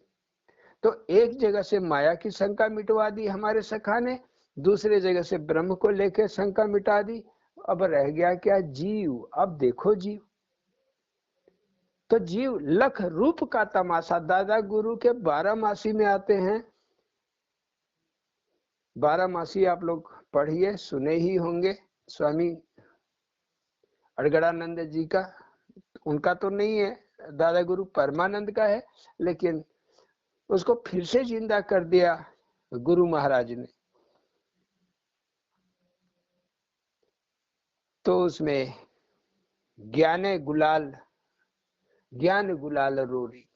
तो एक जगह से माया की शंका मिटवा दी हमारे सखा ने, दूसरे जगह से ब्रह्म को लेकर शंका मिटा दी। अब रह गया क्या? जीव। अब देखो जीव, तो जीव लख रूप का तमाशा। दादा गुरु के 12 मासी में आते हैं, 12 मासी आप लोग पढ़िए, सुने ही होंगे। स्वामी अड़गड़ानंद जी का, उनका तो नहीं है, दादा गुरु परमानंद का है, लेकिन उसको फिर से जिंदा कर दिया गुरु महाराज ने। तो उसमें ज्ञान गुलाल रोरी,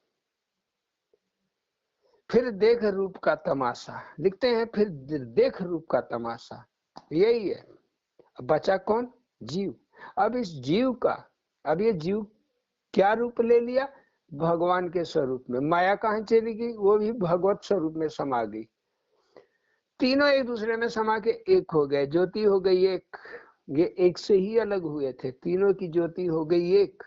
फिर देख रूप का तमाशा लिखते हैं, फिर देख रूप का तमाशा, यही है। बचा कौन? जीव। अब इस जीव का, अब ये जीव क्या रूप ले लिया? भगवान के स्वरूप में। माया कहाँ चली गई? वो भी भगवत स्वरूप में समा गई। तीनों एक दूसरे में समा के एक हो गए, ज्योति हो गई एक। ये एक से ही अलग हुए थे, तीनों की ज्योति हो गई एक।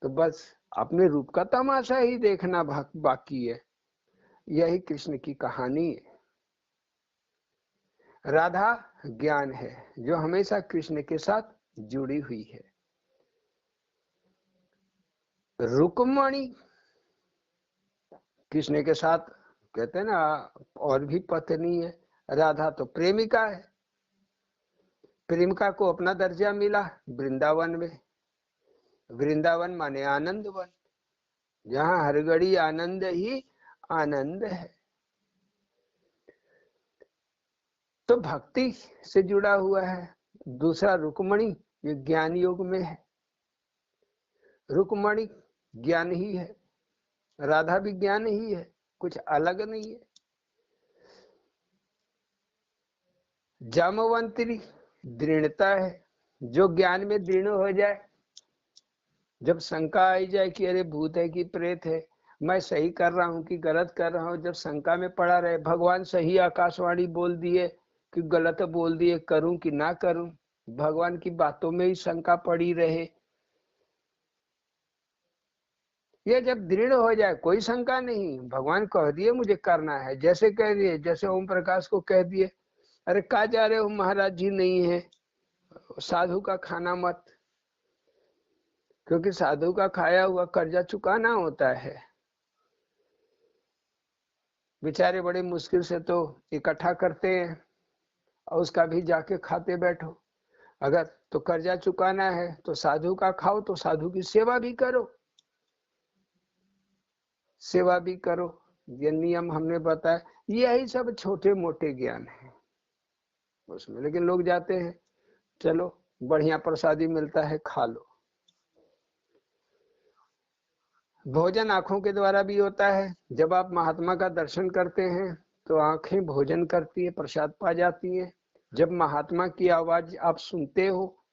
तो बस अपने रूप का तमाशा ही देखना बाकी है। यही कृष्ण की कहानी है। राधा ज्ञान है जो हमेशा कृष्ण के साथ जुड़ी हुई है। रुक्मणी कृष्ण के साथ, कहते हैं ना, और भी पत्नी है। राधा तो प्रेमिका है, प्रेमिका को अपना दर्जा मिला वृंदावन में। वृंदावन माने आनंद वन, जहां हर घड़ी आनंद ही आनंद है। तो भक्ति से जुड़ा हुआ है। दूसरा रुक्मणी, ये ज्ञान योग में है। रुक्मणी ज्ञान ही है, राधा भी ज्ञान ही है, कुछ अलग नहीं है। जामवंतरी दृढ़ता है, जो ज्ञान में दृढ़ हो जाए। जब शंका आई जाए कि अरे भूत है कि प्रेत है, मैं सही कर रहा हूँ कि गलत कर रहा हूँ, जब शंका में पड़ा रहे, भगवान सही आकाशवाणी बोल दिए कि गलत बोल दिए, करूं कि ना करूं, भगवान की बातों में ही शंका पड़ी रहे, ये जब दृढ़ हो जाए कोई शंका नहीं, भगवान कह दिए मुझे करना है, जैसे कह दिए, जैसे ओम प्रकाश को कह दिए, अरे कहा जा रहे हो महाराज जी नहीं है, साधु का खाना मत, क्योंकि साधु का खाया हुआ कर्जा चुकाना होता है। बेचारे बड़े मुश्किल से तो इकट्ठा करते हैं और उसका भी जाके खाते बैठो। अगर तो कर्जा चुकाना है तो साधु का खाओ, तो साधु की सेवा भी करो, सेवा भी करो, ये नियम हमने बताया। यही सब छोटे मोटे ज्ञान है उसमें, लेकिन लोग जाते हैं चलो बढ़िया प्रसादी मिलता है खा लो। भोजन आंखों के द्वारा भी होता है। जब आप महात्मा का दर्शन करते हैं तो आंखें भोजन करती है, प्रसाद पा जाती है। जब महात्मा की आवाज आप सुनते हो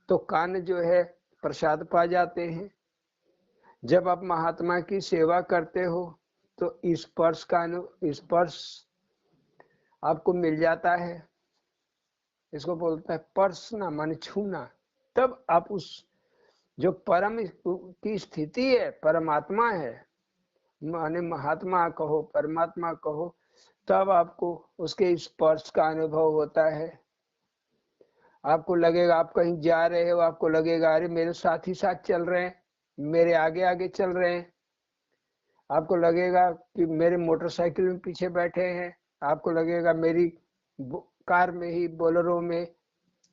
तो कान जो है प्रसाद पा जाते हैं। जब आप महात्मा की सेवा करते हो तो स्पर्श का स्पर्श आपको मिल जाता है, इसको बोलता है पर्सना, माने छूना। तब आप उस जो परम की स्थिति है, परमात्मा है, माने महात्मा कहो परमात्मा कहो, तब आपको उसके स्पर्श का अनुभव होता है। आपको लगेगा आप कहीं जा रहे हो, आपको लगेगा अरे मेरे साथ ही साथ चल रहे हैं, मेरे आगे आगे चल रहे हैं। आपको लगेगा कि मेरे मोटरसाइकिल में पीछे बैठे हैं, आपको लगेगा मेरी कार में ही, बोलेरो में,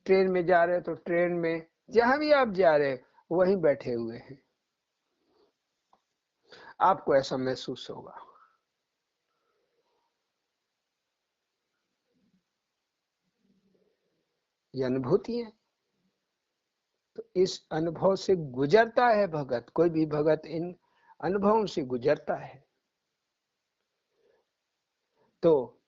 ट्रेन में जा रहे हो तो ट्रेन में, जहां भी आप जा रहे हो वहीं बैठे हुए हैं, आपको ऐसा महसूस होगा। ये अनुभूति है। तो इस अनुभव से गुजरता है भगत, कोई भी भगत इन अनुभवों से गुजरता है। तो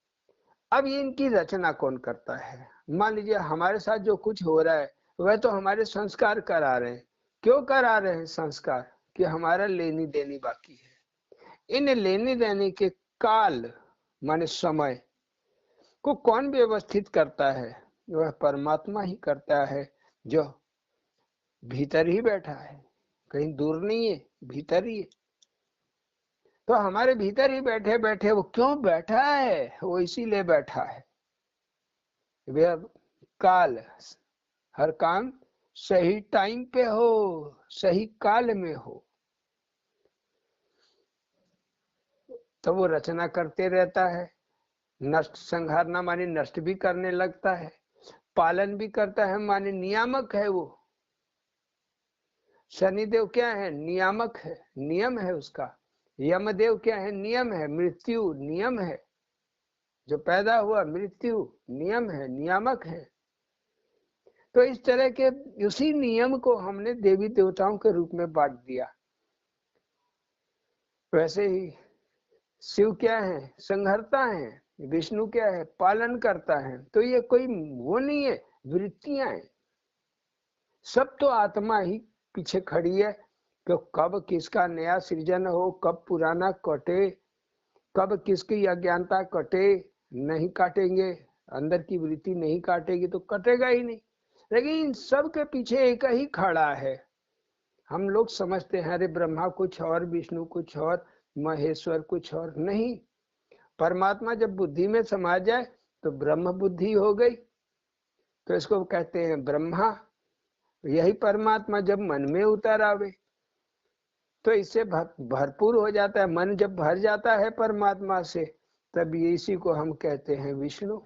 अब ये इनकी रचना कौन करता है? मान लीजिए हमारे साथ जो कुछ हो रहा है वह तो हमारे संस्कार करा रहे हैं। क्यों करा रहे हैं संस्कार? कि हमारा लेनी देनी बाकी है। इन लेनी देनी के काल माने समय को कौन व्यवस्थित करता है? वह परमात्मा ही करता है, जो भीतर ही बैठा है, कहीं दूर नहीं है, भीतर ही है। तो हमारे भीतर ही बैठे बैठे वो क्यों बैठा है? वो इसीलिए बैठा है वे काल, हर काम सही टाइम पे हो, सही काल में हो, तो वो रचना करते रहता है। नष्ट संहारना माने नष्ट भी करने लगता है, पालन भी करता है माने नियामक है वो। शनिदेव क्या है? नियामक है, नियम है उसका। यमदेव क्या है? नियम है, मृत्यु नियम है, जो पैदा हुआ मृत्यु नियम है, नियामक है। तो इस तरह के उसी नियम को हमने देवी देवताओं के रूप में बांट दिया। वैसे ही शिव क्या है? संहरता है, विष्णु क्या है? पालन करता है। तो ये कोई वो नहीं है, वृत्तियां हैं। सब तो आत्मा ही पीछे खड़ी है कि कब किसका नया सृजन हो, कब पुराना कटे, कब किसकी अज्ञानता कटे। नहीं काटेंगे, अंदर की वृत्ति नहीं काटेगी तो कटेगा ही नहीं। लेकिन इन सब के पीछे एक ही खड़ा है। हम लोग समझते हैं अरे ब्रह्मा कुछ और, विष्णु कुछ और, महेश्वर कुछ और। नहीं, परमात्मा जब बुद्धि में समा जाए तो ब्रह्म बुद्धि हो गई, तो इसको कहते हैं ब्रह्मा। यही परमात्मा जब मन में उतर आवे तो इससे भरपूर हो जाता है। मन जब भर जाता है परमात्मा से, तब इसी को हम कहते हैं विष्णु।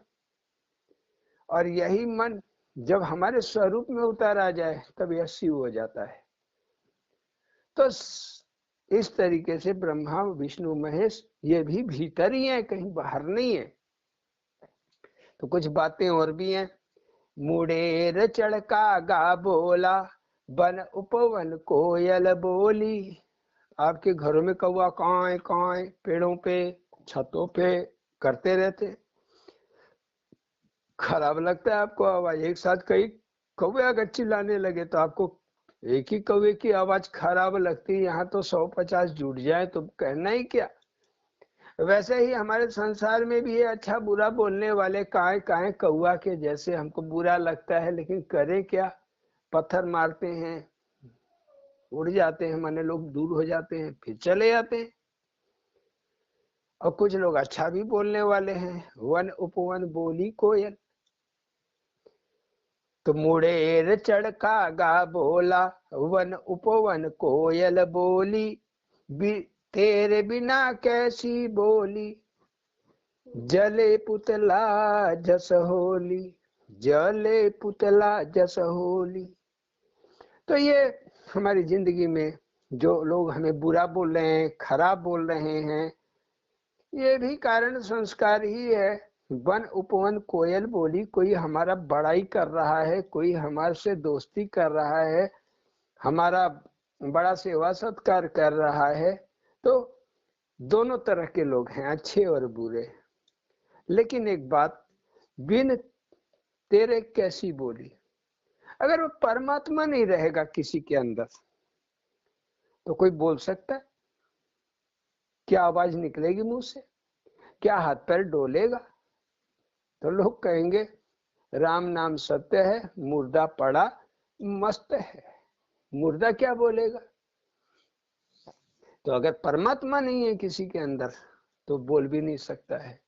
और यही मन जब हमारे स्वरूप में उतर आ जाए तब यह शिव हो जाता है। तो इस तरीके से ब्रह्मा विष्णु महेश ये भी भीतर ही है, कहीं बाहर नहीं है। तो कुछ बातें और भी हैं। मुड़ेर चढ़का गा बोला, बन उपवन कोयल बोली। आपके घरों में कौवा काए काए पेड़ों पे छतों पे करते रहते, खराब लगता है आपको आवाज? एक साथ कई कौवे अगर चिल्लाने लगे तो आपको एक ही कौवे की आवाज खराब लगती है, यहाँ तो 150 जुड़ जाए तो कहना ही क्या। वैसे ही हमारे संसार में भी है अच्छा बुरा बोलने वाले काए काए कौआ के जैसे, हमको बुरा लगता है लेकिन करे क्या, पत्थर मारते हैं, उड़ जाते हैं, माने लोग दूर हो जाते हैं, फिर चले जाते हैं। और कुछ लोग अच्छा भी बोलने वाले हैं, वन उपवन बोली कोयल। तो मुड़ेर चढ़का गा बोला, वन उपवन कोयल बोली, तेरे बिना कैसी बोली, जले पुतला जस होली, जले पुतला जस होली। तो ये हमारी जिंदगी में जो लोग हमें बुरा बोल रहे हैं, खराब बोल रहे हैं, ये भी कारण संस्कार ही है। वन उपवन कोयल बोली, कोई हमारा बड़ाई कर रहा है, कोई हमारे से दोस्ती कर रहा है, हमारा बड़ा सेवा सत्कार कर रहा है। तो दोनों तरह के लोग हैं, अच्छे और बुरे। लेकिन एक बात, बिन तेरे कैसी बोली, अगर वो परमात्मा नहीं रहेगा किसी के अंदर तो कोई बोल सकता है? क्या आवाज निकलेगी मुंह से? क्या हाथ पैर डोलेगा? तो लोग कहेंगे राम नाम सत्य है, मुर्दा पड़ा मस्त है। मुर्दा क्या बोलेगा? तो अगर परमात्मा नहीं है किसी के अंदर तो बोल भी नहीं सकता है।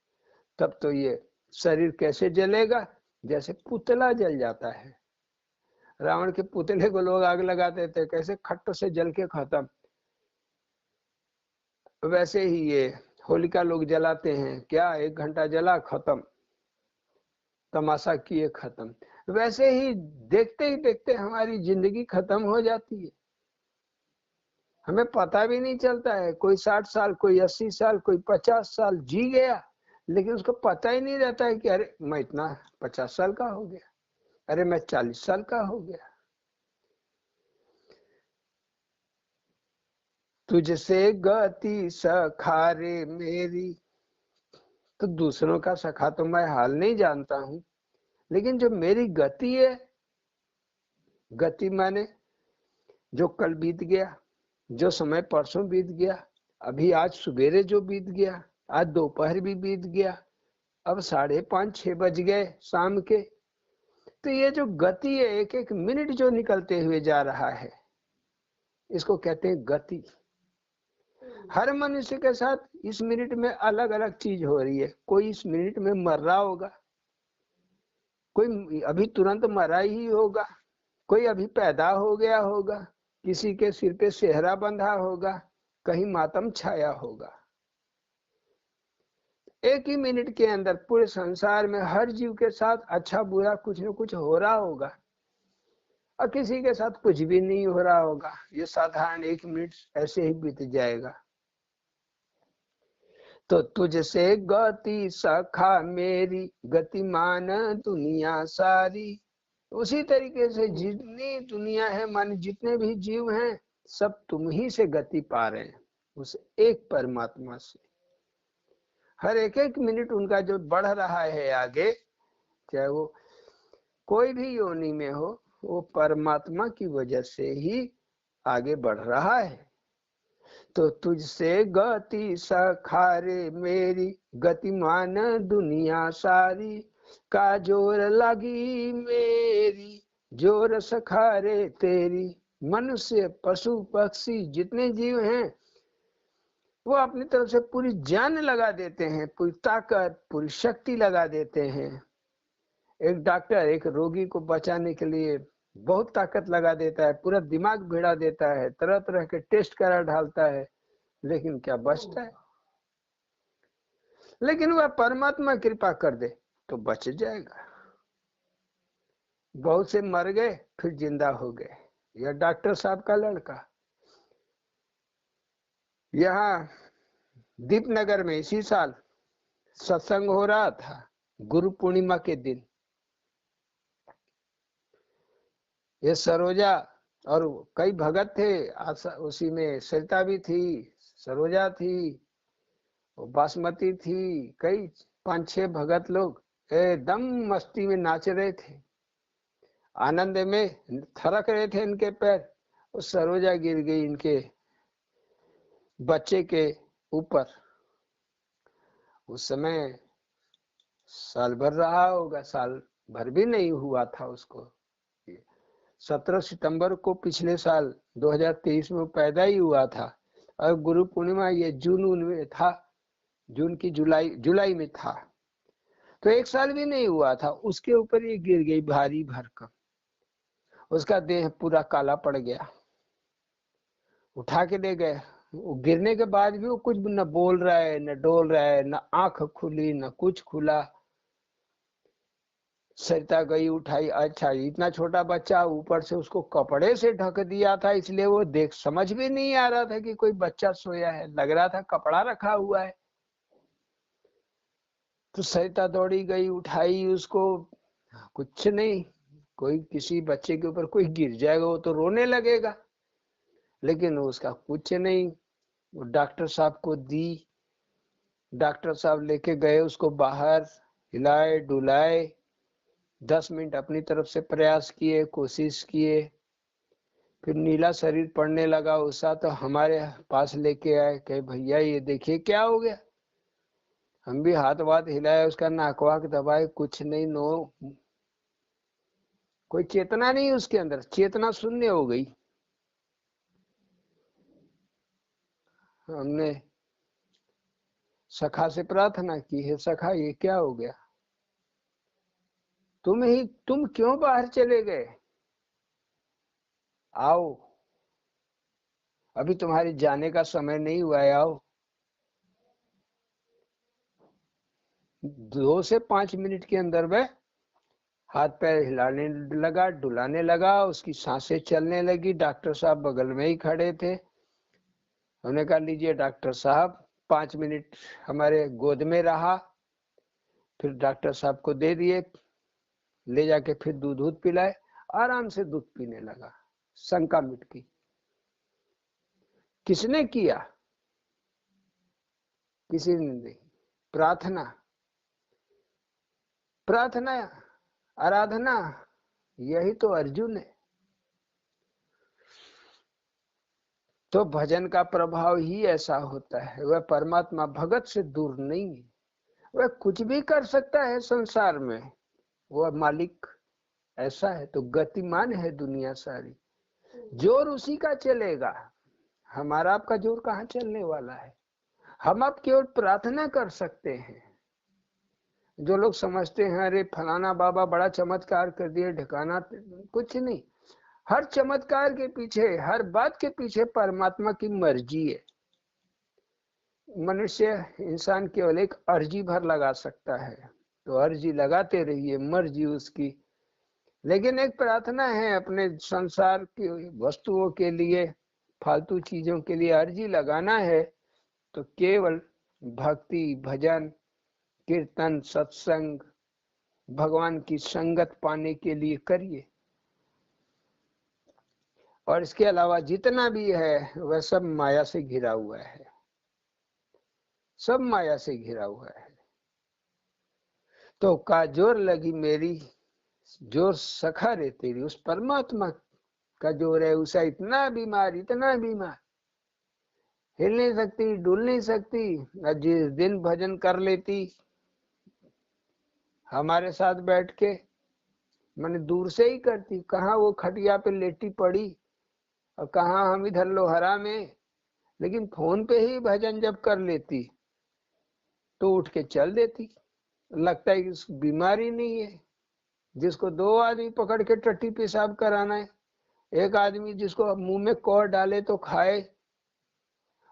तब तो ये शरीर कैसे जलेगा? जैसे पुतला जल जाता है। रावण के पुतले को लोग आग लगाते थे, कैसे खट्ट से जल के खत्म। वैसे ही ये होलिका लोग जलाते हैं, क्या 1 घंटा जला खत्म, तमाशा किए खत्म। वैसे ही देखते ही देखते हमारी जिंदगी खत्म हो जाती है, हमें पता भी नहीं चलता है। कोई 60 साल, कोई 80 साल, कोई 50 साल जी गया, लेकिन उसको पता ही नहीं रहता है कि अरे मैं इतना 50 साल का हो गया, अरे मैं 40 साल का हो गया। तुझसे गति सखारे मेरी, तो दूसरों का सखा तो मैं हाल नहीं जानता हूं, लेकिन जो मेरी गति है, गति माने जो कल बीत गया, जो समय परसों बीत गया, अभी आज सवेरे जो बीत गया, आज दोपहर भी बीत गया, अब 5:30-6 बज गए शाम के। तो ये जो गति है, एक एक मिनट जो निकलते हुए जा रहा है, इसको कहते हैं गति। हर मनुष्य के साथ इस मिनट में अलग अलग चीज हो रही है। कोई इस मिनट में मर रहा होगा, कोई अभी तुरंत मरा ही होगा, कोई अभी पैदा हो गया होगा, किसी के सिर पे सेहरा बंधा होगा, कहीं मातम छाया होगा। एक ही मिनट के अंदर पूरे संसार में हर जीव के साथ अच्छा बुरा कुछ न कुछ हो रहा होगा, और किसी के साथ कुछ भी नहीं हो रहा होगा। ये साधारण 1 मिनट ऐसे ही बीत जाएगा। तो तुझसे गति सखा मेरी, गतिमान दुनिया सारी। उसी तरीके से जितनी दुनिया है, मान जितने भी जीव हैं, सब तुम ही से गति पा रहे हैं, उस एक परमात्मा से। हर एक एक मिनट उनका जो बढ़ रहा है आगे, चाहे वो कोई भी योनि में हो, वो परमात्मा की वजह से ही आगे बढ़ रहा है। तो तुझसे गति सखारे मेरी, गतिमान दुनिया सारी। का जोर लगी मेरी, जोर सखारे तेरी। मनुष्य पशु पक्षी जितने जीव हैं, वो अपनी तरफ से पूरी जान लगा देते हैं, पूरी ताकत पूरी शक्ति लगा देते हैं। एक डॉक्टर एक रोगी को बचाने के लिए बहुत ताकत लगा देता है, पूरा दिमाग भिड़ा देता है, तरह तरह के टेस्ट करा डालता है, लेकिन क्या बचता है? लेकिन वह परमात्मा कृपा कर दे तो बच जाएगा। बहुत से मर गए फिर जिंदा हो गए। यह डॉक्टर साहब का लड़का यहाँ दीपनगर में इसी साल सत्संग हो रहा था गुरु पूर्णिमा के दिन। ये सरोजा और कई भगत थे, उसी में सरिता भी थी, सरोजा थी, बासमती थी, कई 5-6 भगत लोग एकदम मस्ती में नाच रहे थे, आनंद में थरक रहे थे इनके पैर। उस सरोजा गिर गई इनके बच्चे के ऊपर। उस समय साल भर रहा होगा, साल भर भी नहीं हुआ था उसको। 17 सितंबर को पिछले साल 2023 में पैदा ही हुआ था, और गुरु पूर्णिमा ये जून में था, जून की जुलाई में था, तो 1 साल भी नहीं हुआ था। उसके ऊपर ये गिर गई भारी भरकम, उसका देह पूरा काला पड़ गया। उठा के ले गए, गिरने के बाद भी वो कुछ न बोल रहा है, न डोल रहा है, न आंख खुली, न कुछ खुला। सरिता गई उठाई, अच्छा इतना छोटा बच्चा, ऊपर से उसको कपड़े से ढक दिया था, इसलिए वो देख समझ भी नहीं आ रहा था कि कोई बच्चा सोया है, लग रहा था कपड़ा रखा हुआ है। तो सरिता दौड़ी गई, उठाई उसको, कुछ नहीं। कोई किसी बच्चे के ऊपर कोई गिर जाएगा वो तो रोने लगेगा, लेकिन उसका कुछ नहीं। वो डॉक्टर साहब को दी, डॉक्टर साहब लेके गए उसको बाहर, हिलाए डुलाए, 10 मिनट अपनी तरफ से प्रयास किए, कोशिश किए, फिर नीला शरीर पड़ने लगा उसका, तो हमारे पास लेके आए, कहे भैया ये देखिए क्या हो गया। हम भी हाथ वाथ हिलाए, उसका नाक वाक दबाए, कुछ नहीं, नो, कोई चेतना नहीं उसके अंदर, चेतना शून्य हो गई। हमने सखा से प्रार्थना की, है सखा ये क्या हो गया, तुम क्यों बाहर चले गए, आओ, अभी तुम्हारे जाने का समय नहीं हुआ है, आओ। 2 से 5 मिनट के अंदर वह हाथ पैर हिलाने लगा, डुलाने लगा, उसकी सांसें चलने लगी। डॉक्टर साहब बगल में ही खड़े थे। हमने कहा लीजिए डॉक्टर साहब, 5 मिनट हमारे गोद में रहा, फिर डॉक्टर साहब को दे दिए, ले जाके फिर दूध पिलाए, आराम से दूध पीने लगा, शंका मिट गई। किसने किया, किसी ने नहीं। प्रार्थना, प्रार्थना, आराधना, यही तो अर्जुन है। तो भजन का प्रभाव ही ऐसा होता है, वह परमात्मा भगत से दूर नहीं है, वह कुछ भी कर सकता है संसार में, वह मालिक ऐसा है। तो गतिमान है दुनिया सारी, जोर उसी का चलेगा, हमारा आपका जोर कहाँ चलने वाला है। हम आप केवल प्रार्थना कर सकते हैं। जो लोग समझते हैं अरे फलाना बाबा बड़ा चमत्कार कर दिए, ढकाना, कुछ नहीं। हर चमत्कार के पीछे, हर बात के पीछे परमात्मा की मर्जी है। मनुष्य, इंसान केवल एक अर्जी भर लगा सकता है, तो अर्जी लगाते रहिए, मर्जी उसकी। लेकिन एक प्रार्थना है अपने संसार की वस्तुओं के लिए, फालतू चीजों के लिए अर्जी लगाना है, तो केवल भक्ति, भजन, कीर्तन, सत्संग, भगवान की संगत पाने के लिए करिए। और इसके अलावा जितना भी है वह सब माया से घिरा हुआ है, सब माया से घिरा हुआ है। तो काजोर लगी मेरी, जोर सखा रे तेरी, उस परमात्मा का जोर है। उसे इतना बीमार, इतना बीमार, हिल नहीं सकती, डुल नहीं सकती। जिस दिन भजन कर लेती हमारे साथ बैठ के, मैंने दूर से ही करती, कहाँ वो खटिया पे लेटी पड़ी और कहाँ हम इधर लोहरा में, लेकिन फोन पे ही भजन जब कर लेती तो उठ के चल देती। लगता है कि बीमारी नहीं है। जिसको 2 आदमी पकड़ के टट्टी पेशाब कराना है, एक आदमी जिसको मुंह में कौर डाले तो खाए,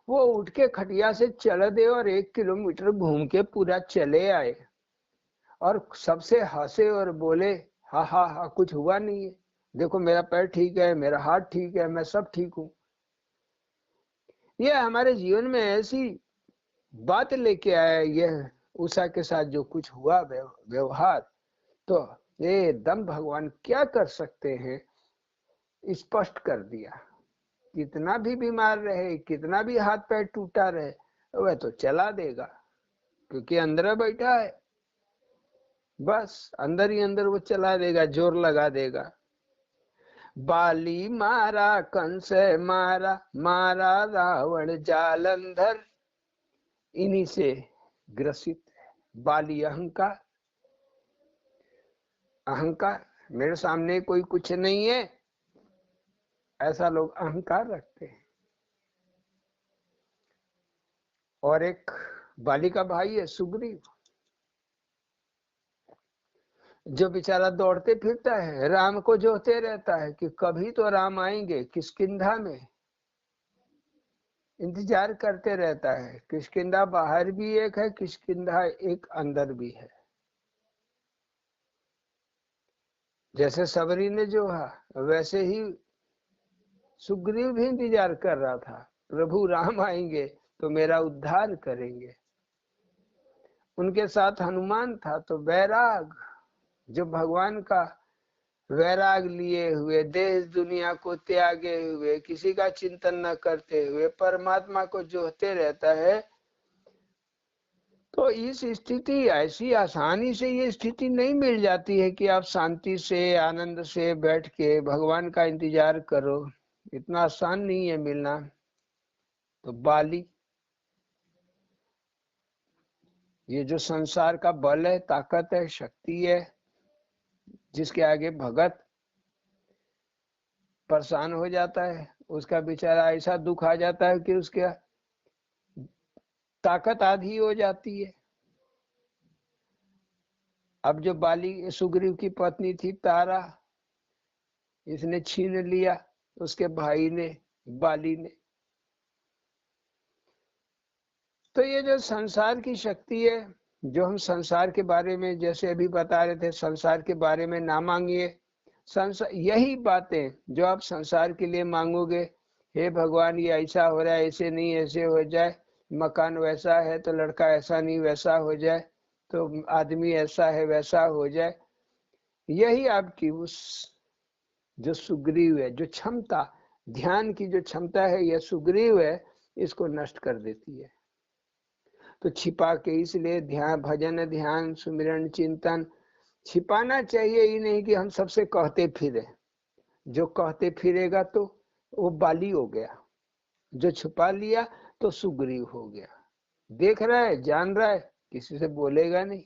वो उठ के खटिया से चल दे और 1 किलोमीटर घूम के पूरा चले आए और सबसे हंसे और बोले हा हा हा, कुछ हुआ नहीं है, देखो मेरा पैर ठीक है, मेरा हाथ ठीक है, मैं सब ठीक हूँ। ये हमारे जीवन में ऐसी बात लेके आया, यह उषा के साथ जो कुछ हुआ व्यवहार, तो एकदम भगवान क्या कर सकते हैं स्पष्ट कर दिया। कितना भी बीमार रहे, कितना भी हाथ पैर टूटा रहे, वह तो चला देगा, क्योंकि अंदर बैठा है। बस अंदर ही अंदर वो चला देगा, जोर लगा देगा। बाली मारा कंस मारा, मारा रावण जालंधर, इन्हीं से ग्रसित है बाली। अहंकार, अहंकार, मेरे सामने कोई कुछ नहीं है, ऐसा लोग अहंकार रखते हैं। और एक बाली का भाई है सुग्रीव, जो बेचारा दौड़ते फिरता है, राम को जोहते रहता है कि कभी तो राम आएंगे। किष्किंधा में इंतजार करते रहता है। किष्किंधा बाहर भी एक है, किष्किंधा एक अंदर भी है। जैसे सबरी ने जो है, वैसे ही सुग्रीव भी इंतजार कर रहा था, प्रभु राम आएंगे तो मेरा उद्धार करेंगे। उनके साथ हनुमान था, तो वैराग, जो भगवान का वैराग लिए हुए, देश दुनिया को त्यागे हुए, किसी का चिंतन न करते हुए परमात्मा को जोहते रहता है। तो इस स्थिति, ऐसी आसानी से ये स्थिति नहीं मिल जाती है कि आप शांति से आनंद से बैठ के भगवान का इंतजार करो। इतना आसान नहीं है मिलना। तो बाली, ये जो संसार का बल है, ताकत है, शक्ति है, जिसके आगे भगत परेशान हो जाता है, उसका बेचारा ऐसा दुख आ जाता है कि उसके ताकत आधी हो जाती है। अब जो बाली सुग्रीव की पत्नी थी तारा, इसने छीन लिया उसके भाई ने, बाली ने। तो ये जो संसार की शक्ति है, जो हम संसार के बारे में जैसे अभी बता रहे थे, संसार के बारे में ना मांगिए। संसार, यही बातें जो आप संसार के लिए मांगोगे, हे भगवान ये ऐसा हो रहा है, ऐसे नहीं ऐसे हो जाए, मकान वैसा है तो लड़का ऐसा नहीं वैसा हो जाए, तो आदमी ऐसा है वैसा हो जाए, यही आपकी उस जो सुग्रीव है, जो क्षमता, ध्यान की जो क्षमता है, यह सुग्रीव है, इसको नष्ट कर देती है। तो छिपा के, इसलिए ध्यान, भजन ध्यान सुमिरन चिंतन छिपाना चाहिए ही नहीं कि हम सबसे कहते फिरे। जो कहते फिरेगा तो वो बाली हो गया, जो छुपा लिया तो सुग्रीव हो गया। देख रहा है, जान रहा है, किसी से बोलेगा नहीं।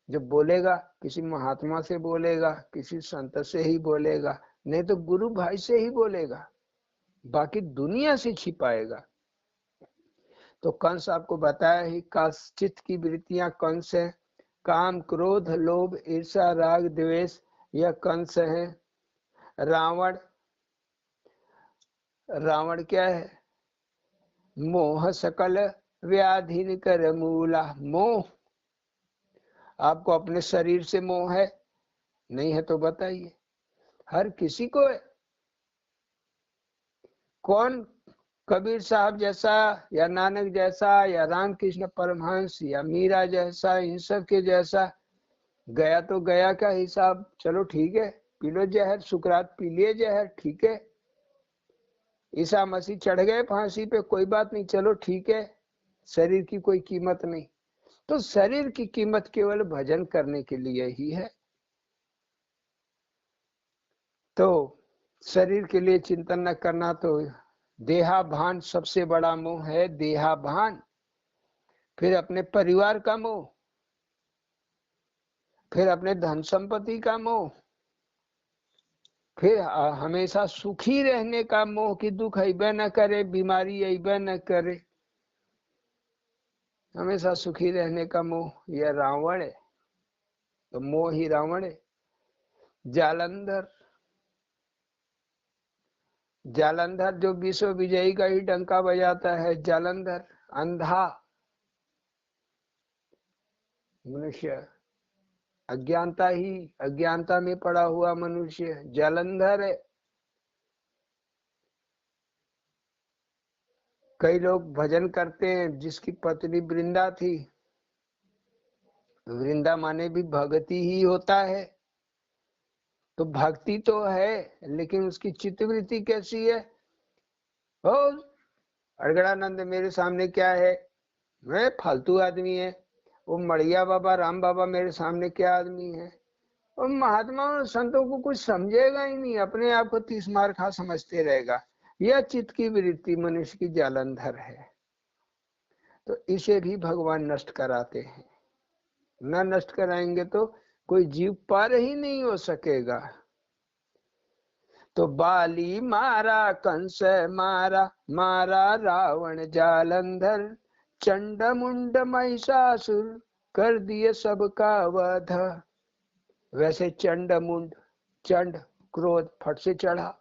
जब बोलेगा किसी महात्मा से बोलेगा, किसी संत से ही बोलेगा, नहीं तो गुरु भाई से ही बोलेगा, बाकी दुनिया से छिपाएगा। तो कंस आपको बताया ही, चित्त की वृत्तियां कंस है, काम क्रोध लोभ ईर्षा राग द्वेष, यह कंस है। रावण, रावण क्या है? मोह सकल व्याधि कर मूला। मोह, आपको अपने शरीर से मोह है? नहीं है तो बताइए, हर किसी को है। कौन कबीर साहब जैसा, या नानक जैसा, या रामकृष्ण परमहंस, या मीरा जैसा, इन सब के जैसा? गया तो गया का हिसाब, चलो ठीक है, पी लो जहर, सुकरात पी लिए जहर, ठीक है। ईसा मसीह चढ़ गए फांसी पे, कोई बात नहीं, चलो ठीक है, शरीर की कोई कीमत नहीं। तो शरीर की कीमत केवल भजन करने के लिए ही है। तो शरीर के लिए चिंतन न करना, तो देहाभान सबसे बड़ा मोह है, देहाभान। फिर अपने परिवार का मोह, फिर अपने धन संपत्ति का मोह, फिर हमेशा सुखी रहने का मोह कि दुख अबे न करे, बीमारी अबे न करे, हमेशा सुखी रहने का मोह, यह रावण है। तो मोह ही रावण है। जालंधर, जालंधर जो विश्व विजयी का ही डंका बजाता है, जालंधर। अंधा मनुष्य, अज्ञानता ही, अज्ञानता में पड़ा हुआ मनुष्य जालंधर है। कई लोग भजन करते हैं, जिसकी पत्नी वृंदा थी, वृंदा माने भी भक्ति ही होता है, तो भक्ति तो है लेकिन उसकी चित्तवृत्ति कैसी है? ओ अड़गड़ानंद मेरे सामने क्या है, मैं फालतू आदमी है। वो मड़िया बाबा, राम बाबा मेरे सामने क्या आदमी है। और महात्मा और संतों को कुछ समझेगा ही नहीं, अपने आप को 30 मार खा समझते रहेगा। यह चित्त की वृत्ति मनुष्य की जालंधर है, तो इसे भी भगवान नष्ट कराते हैं। न नष्ट कराएंगे तो कोई जीव पार ही नहीं हो सकेगा। तो बाली मारा, कंस मारा, मारा रावण जालंधर, चंड मुंड महिषासुर, कर दिए सबका वध। वैसे चंड मुंड, चंड क्रोध फट से चढ़ा।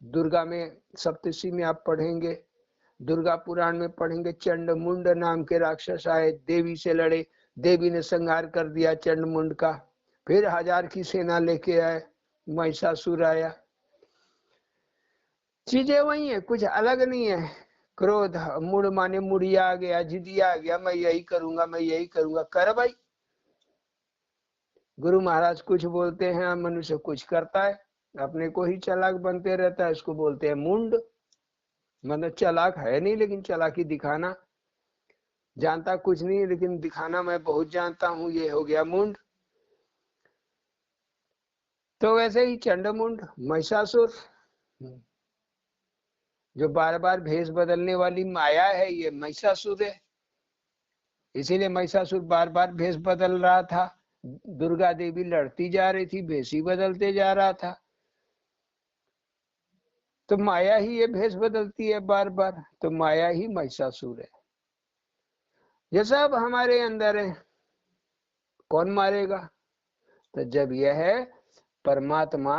दुर्गा में सप्तशी में आप पढ़ेंगे, दुर्गा पुराण में पढ़ेंगे, चंड मुंड नाम के राक्षस आए, देवी से लड़े, देवी ने संहार कर दिया चंड मुंड का। फिर 1000 की सेना लेके आए, महिषासुर आया। चीजें वही है, कुछ अलग नहीं है। क्रोध, मुड़ माने मुड़िया आ गया, जिदिया आ गया, मैं यही करूंगा, मैं यही करूंगा। कर भाई, गुरु महाराज कुछ बोलते हैं, मनुष्य कुछ करता है, अपने को ही चालाक बनते रहता है, इसको बोलते हैं मुंड। मतलब चालाक है नहीं लेकिन चालाकी दिखाना, जानता कुछ नहीं लेकिन दिखाना मैं बहुत जानता हूं, ये हो गया मुंड। तो वैसे ही चंडमुंड, महिषासुर, जो बार बार भेष बदलने वाली माया है, ये महिषासुर है। इसीलिए महिषासुर बार बार भेष बदल रहा था। दुर्गा देवी लड़ती जा रही थी, भेष ही बदलते जा रहा था। तो माया ही ये भेष बदलती है बार बार, तो माया ही महिषासुर है। ये सब हमारे अंदर है, कौन मारेगा? तो जब यह परमात्मा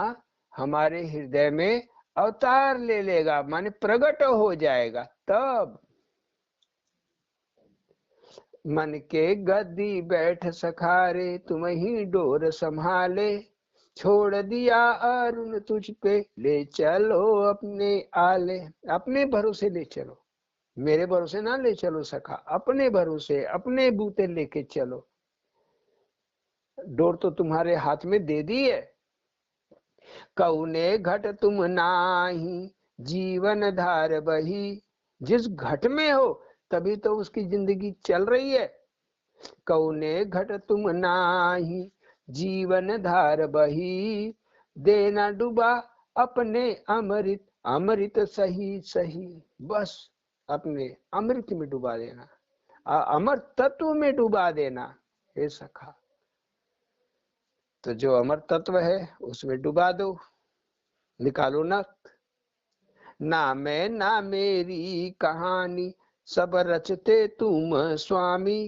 हमारे हृदय में अवतार ले लेगा, माने प्रकट हो जाएगा, तब मन के गद्दी बैठ सखारे, तुम ही डोर संभाले, छोड़ दिया अरुण तुझ पे, ले चलो अपने आले। अपने भरोसे ले चलो, मेरे भरोसे ना ले चलो सखा, अपने भरोसे अपने बूते लेके चलो। डोर तो तुम्हारे हाथ में दे दी है। कौने घट तुम नाही, जीवन धार बही। जिस घट में हो तभी तो उसकी जिंदगी चल रही है। कौने घट तुम नाही, जीवन धार बही, देना डूबा अपने अमृत, अमृत सही सही। बस अपने अमृत में डुबा देना, अमर तत्व में डुबा देना, हे सखा। तो जो अमर तत्व है उसमें डुबा दो, निकालो नक। ना मैं ना मेरी कहानी, सब रचते तुम स्वामी,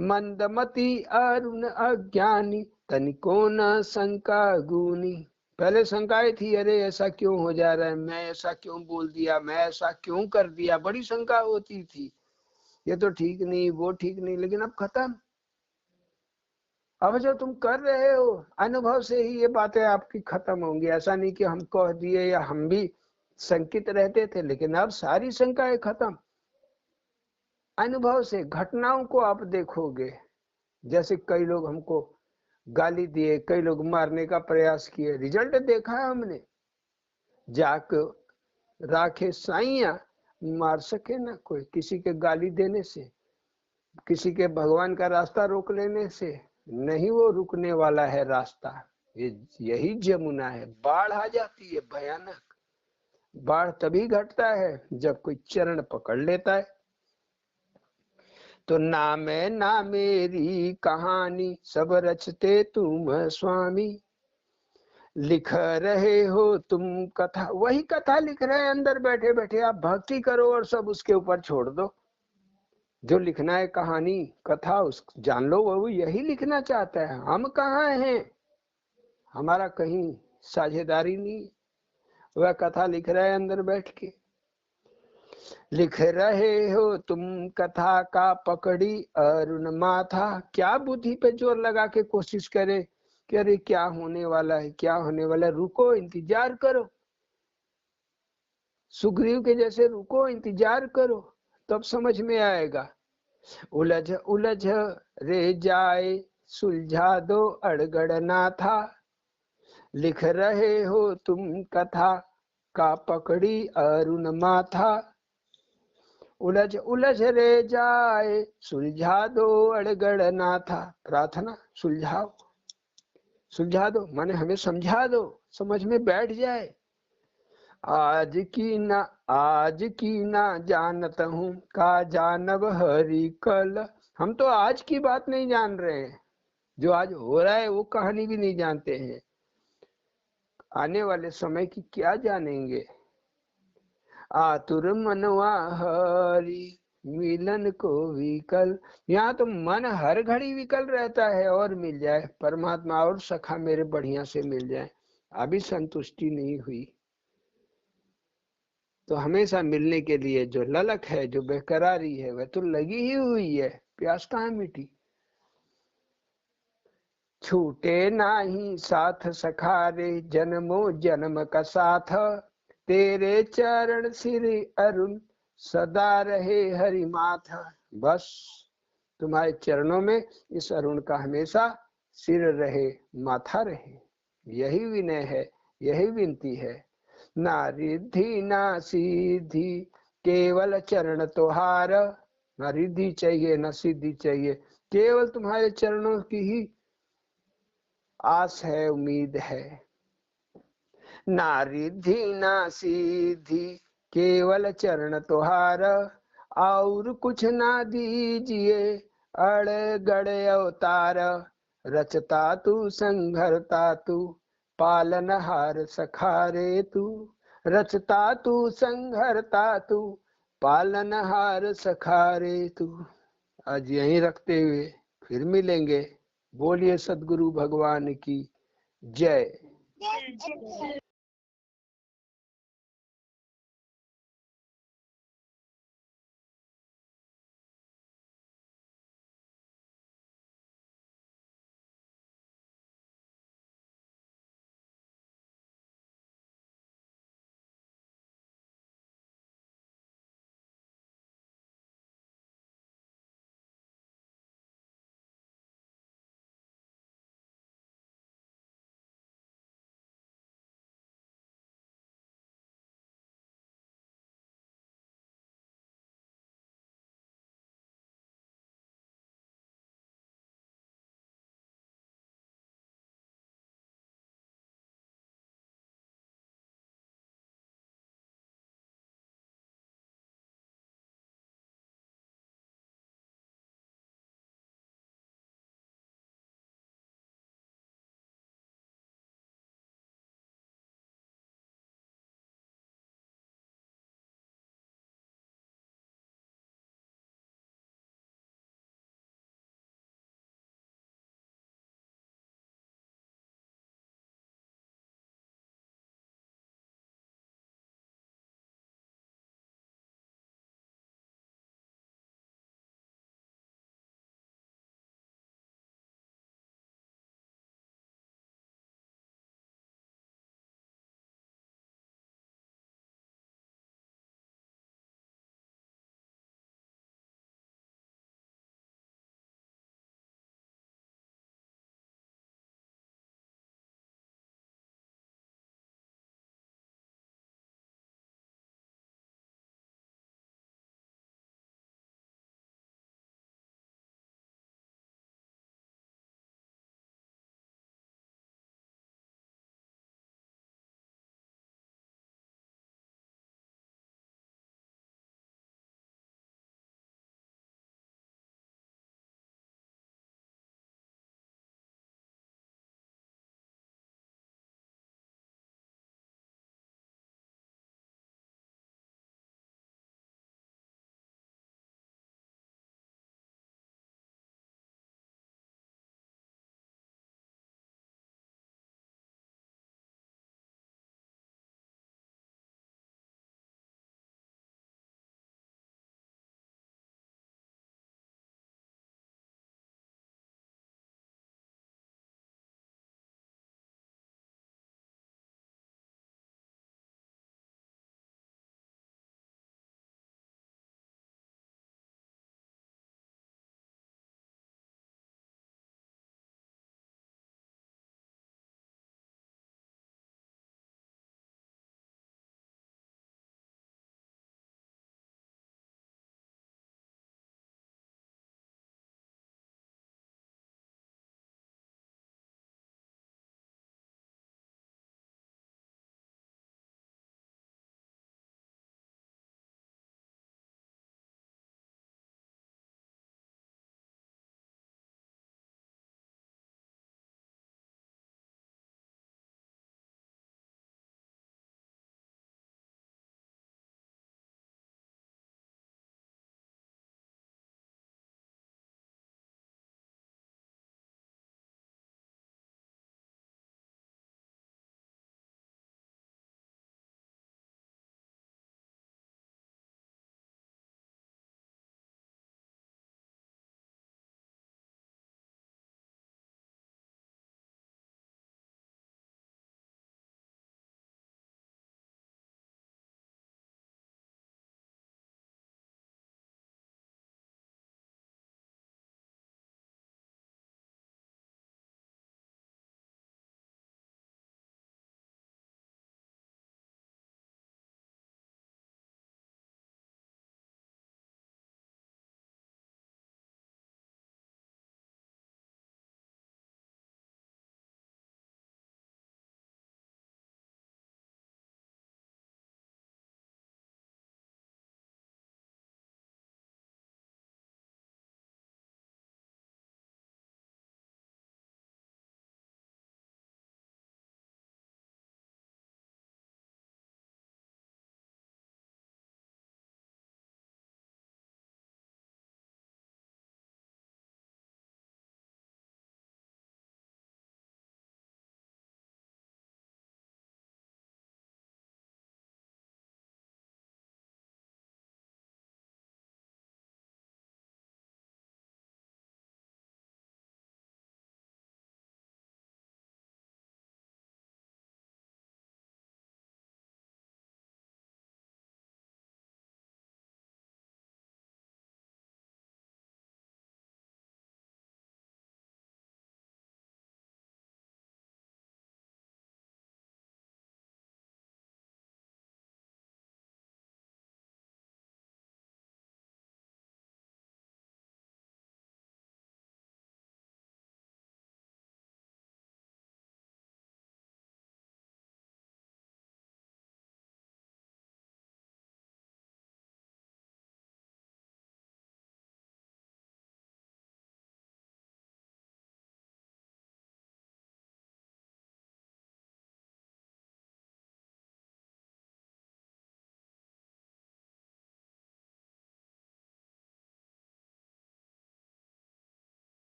मंदमती अरुण अज्ञानी, तनिको न शंका गुनी। पहले शंकाएं थी, अरे ऐसा क्यों हो जा रहा है, मैं ऐसा क्यों बोल दिया, मैं ऐसा क्यों कर दिया, बड़ी शंका होती थी, ये तो ठीक नहीं, वो ठीक नहीं। लेकिन अब खत्म। अब जो तुम कर रहे हो, अनुभव से ही ये बातें आपकी खत्म होंगी। ऐसा नहीं कि हम कह दिए या हम भी शंकित रहते थे, लेकिन अब सारी शंकाएं खत्म। अनुभव से घटनाओं को आप देखोगे। जैसे कई लोग हमको गाली दिए, कई लोग मारने का प्रयास किए, रिजल्ट देखा है हमने। जाक राखे साइया, मार सके ना कोई किसी के गाली देने से, किसी के भगवान का रास्ता रोक लेने से नहीं। वो रुकने वाला है रास्ता, यही जमुना है। बाढ़ आ जाती है भयानक, बाढ़ तभी घटता है जब कोई चरण पकड़ लेता है। तो ना मैं ना मेरी कहानी, सब रचते तुम स्वामी, लिख रहे हो तुम कथा। वही कथा लिख रहे हैं अंदर बैठे बैठे। आप भक्ति करो और सब उसके ऊपर छोड़ दो। जो लिखना है कहानी कथा, उस जान लो वो यही लिखना चाहता है। हम कहाँ हैं, हमारा कहीं साझेदारी नहीं। वह कथा लिख रहा है अंदर बैठ के। लिख रहे हो तुम कथा का पकड़ी अरुण माथा। क्या बुद्धि पे जोर लगा के कोशिश करे कि अरे क्या होने वाला है, क्या होने वाला है। रुको, इंतजार करो, सुग्रीव के जैसे रुको, इंतजार करो। तब समझ में आएगा। उलझ उलझ रे जाए सुलझा दो अड़गड़ ना था, लिख रहे हो तुम कथा का पकड़ी अरुण माथा। उलझ उलझ रे जाए सुलझा दो अड़गड़ ना था, प्रार्थना सुलझाओ, सुलझा दो माने हमें समझा दो, समझ में बैठ जाए। आज की ना जानत हूँ का जानब हरि कल। हम तो आज की बात नहीं जान रहे हैं, जो आज हो रहा है वो कहानी भी नहीं जानते हैं, आने वाले समय की क्या जानेंगे। आतुर मनवा हरि मिलन को विकल। यहाँ तो मन हर घड़ी विकल रहता है, और मिल जाए परमात्मा और सखा मेरे बढ़िया से मिल जाए। अभी संतुष्टि नहीं हुई तो हमेशा मिलने के लिए जो ललक है, जो बेकरारी है, वह तो लगी ही हुई है, प्यास कहाँ मिटी। छूटे नाही साथ सखारे जन्मो जन्म का साथ, तेरे चरण श्री अरुण सदा रहे हरि माथा। बस तुम्हारे चरणों में इस अरुण का हमेशा सिर रहे, माथा रहे, यही विनय है, यही विनती है। ना रिद्धि ना सीधी केवल चरण तुहार। ना रिद्धि चाहिए ना सिद्धि चाहिए, केवल तुम्हारे चरणों की ही आस है, उम्मीद है। ना रिद्धि ना सीधी केवल चरण तुहार, और कुछ ना दीजिए अड़गड़ अवतार। रचता तू संघरता तू पालनहार सखारे तू, रचता तू संघरता तू पालनहार सखारे तू। आज यहीं रखते हुए फिर मिलेंगे। बोलिए सद्गुरु भगवान की जय।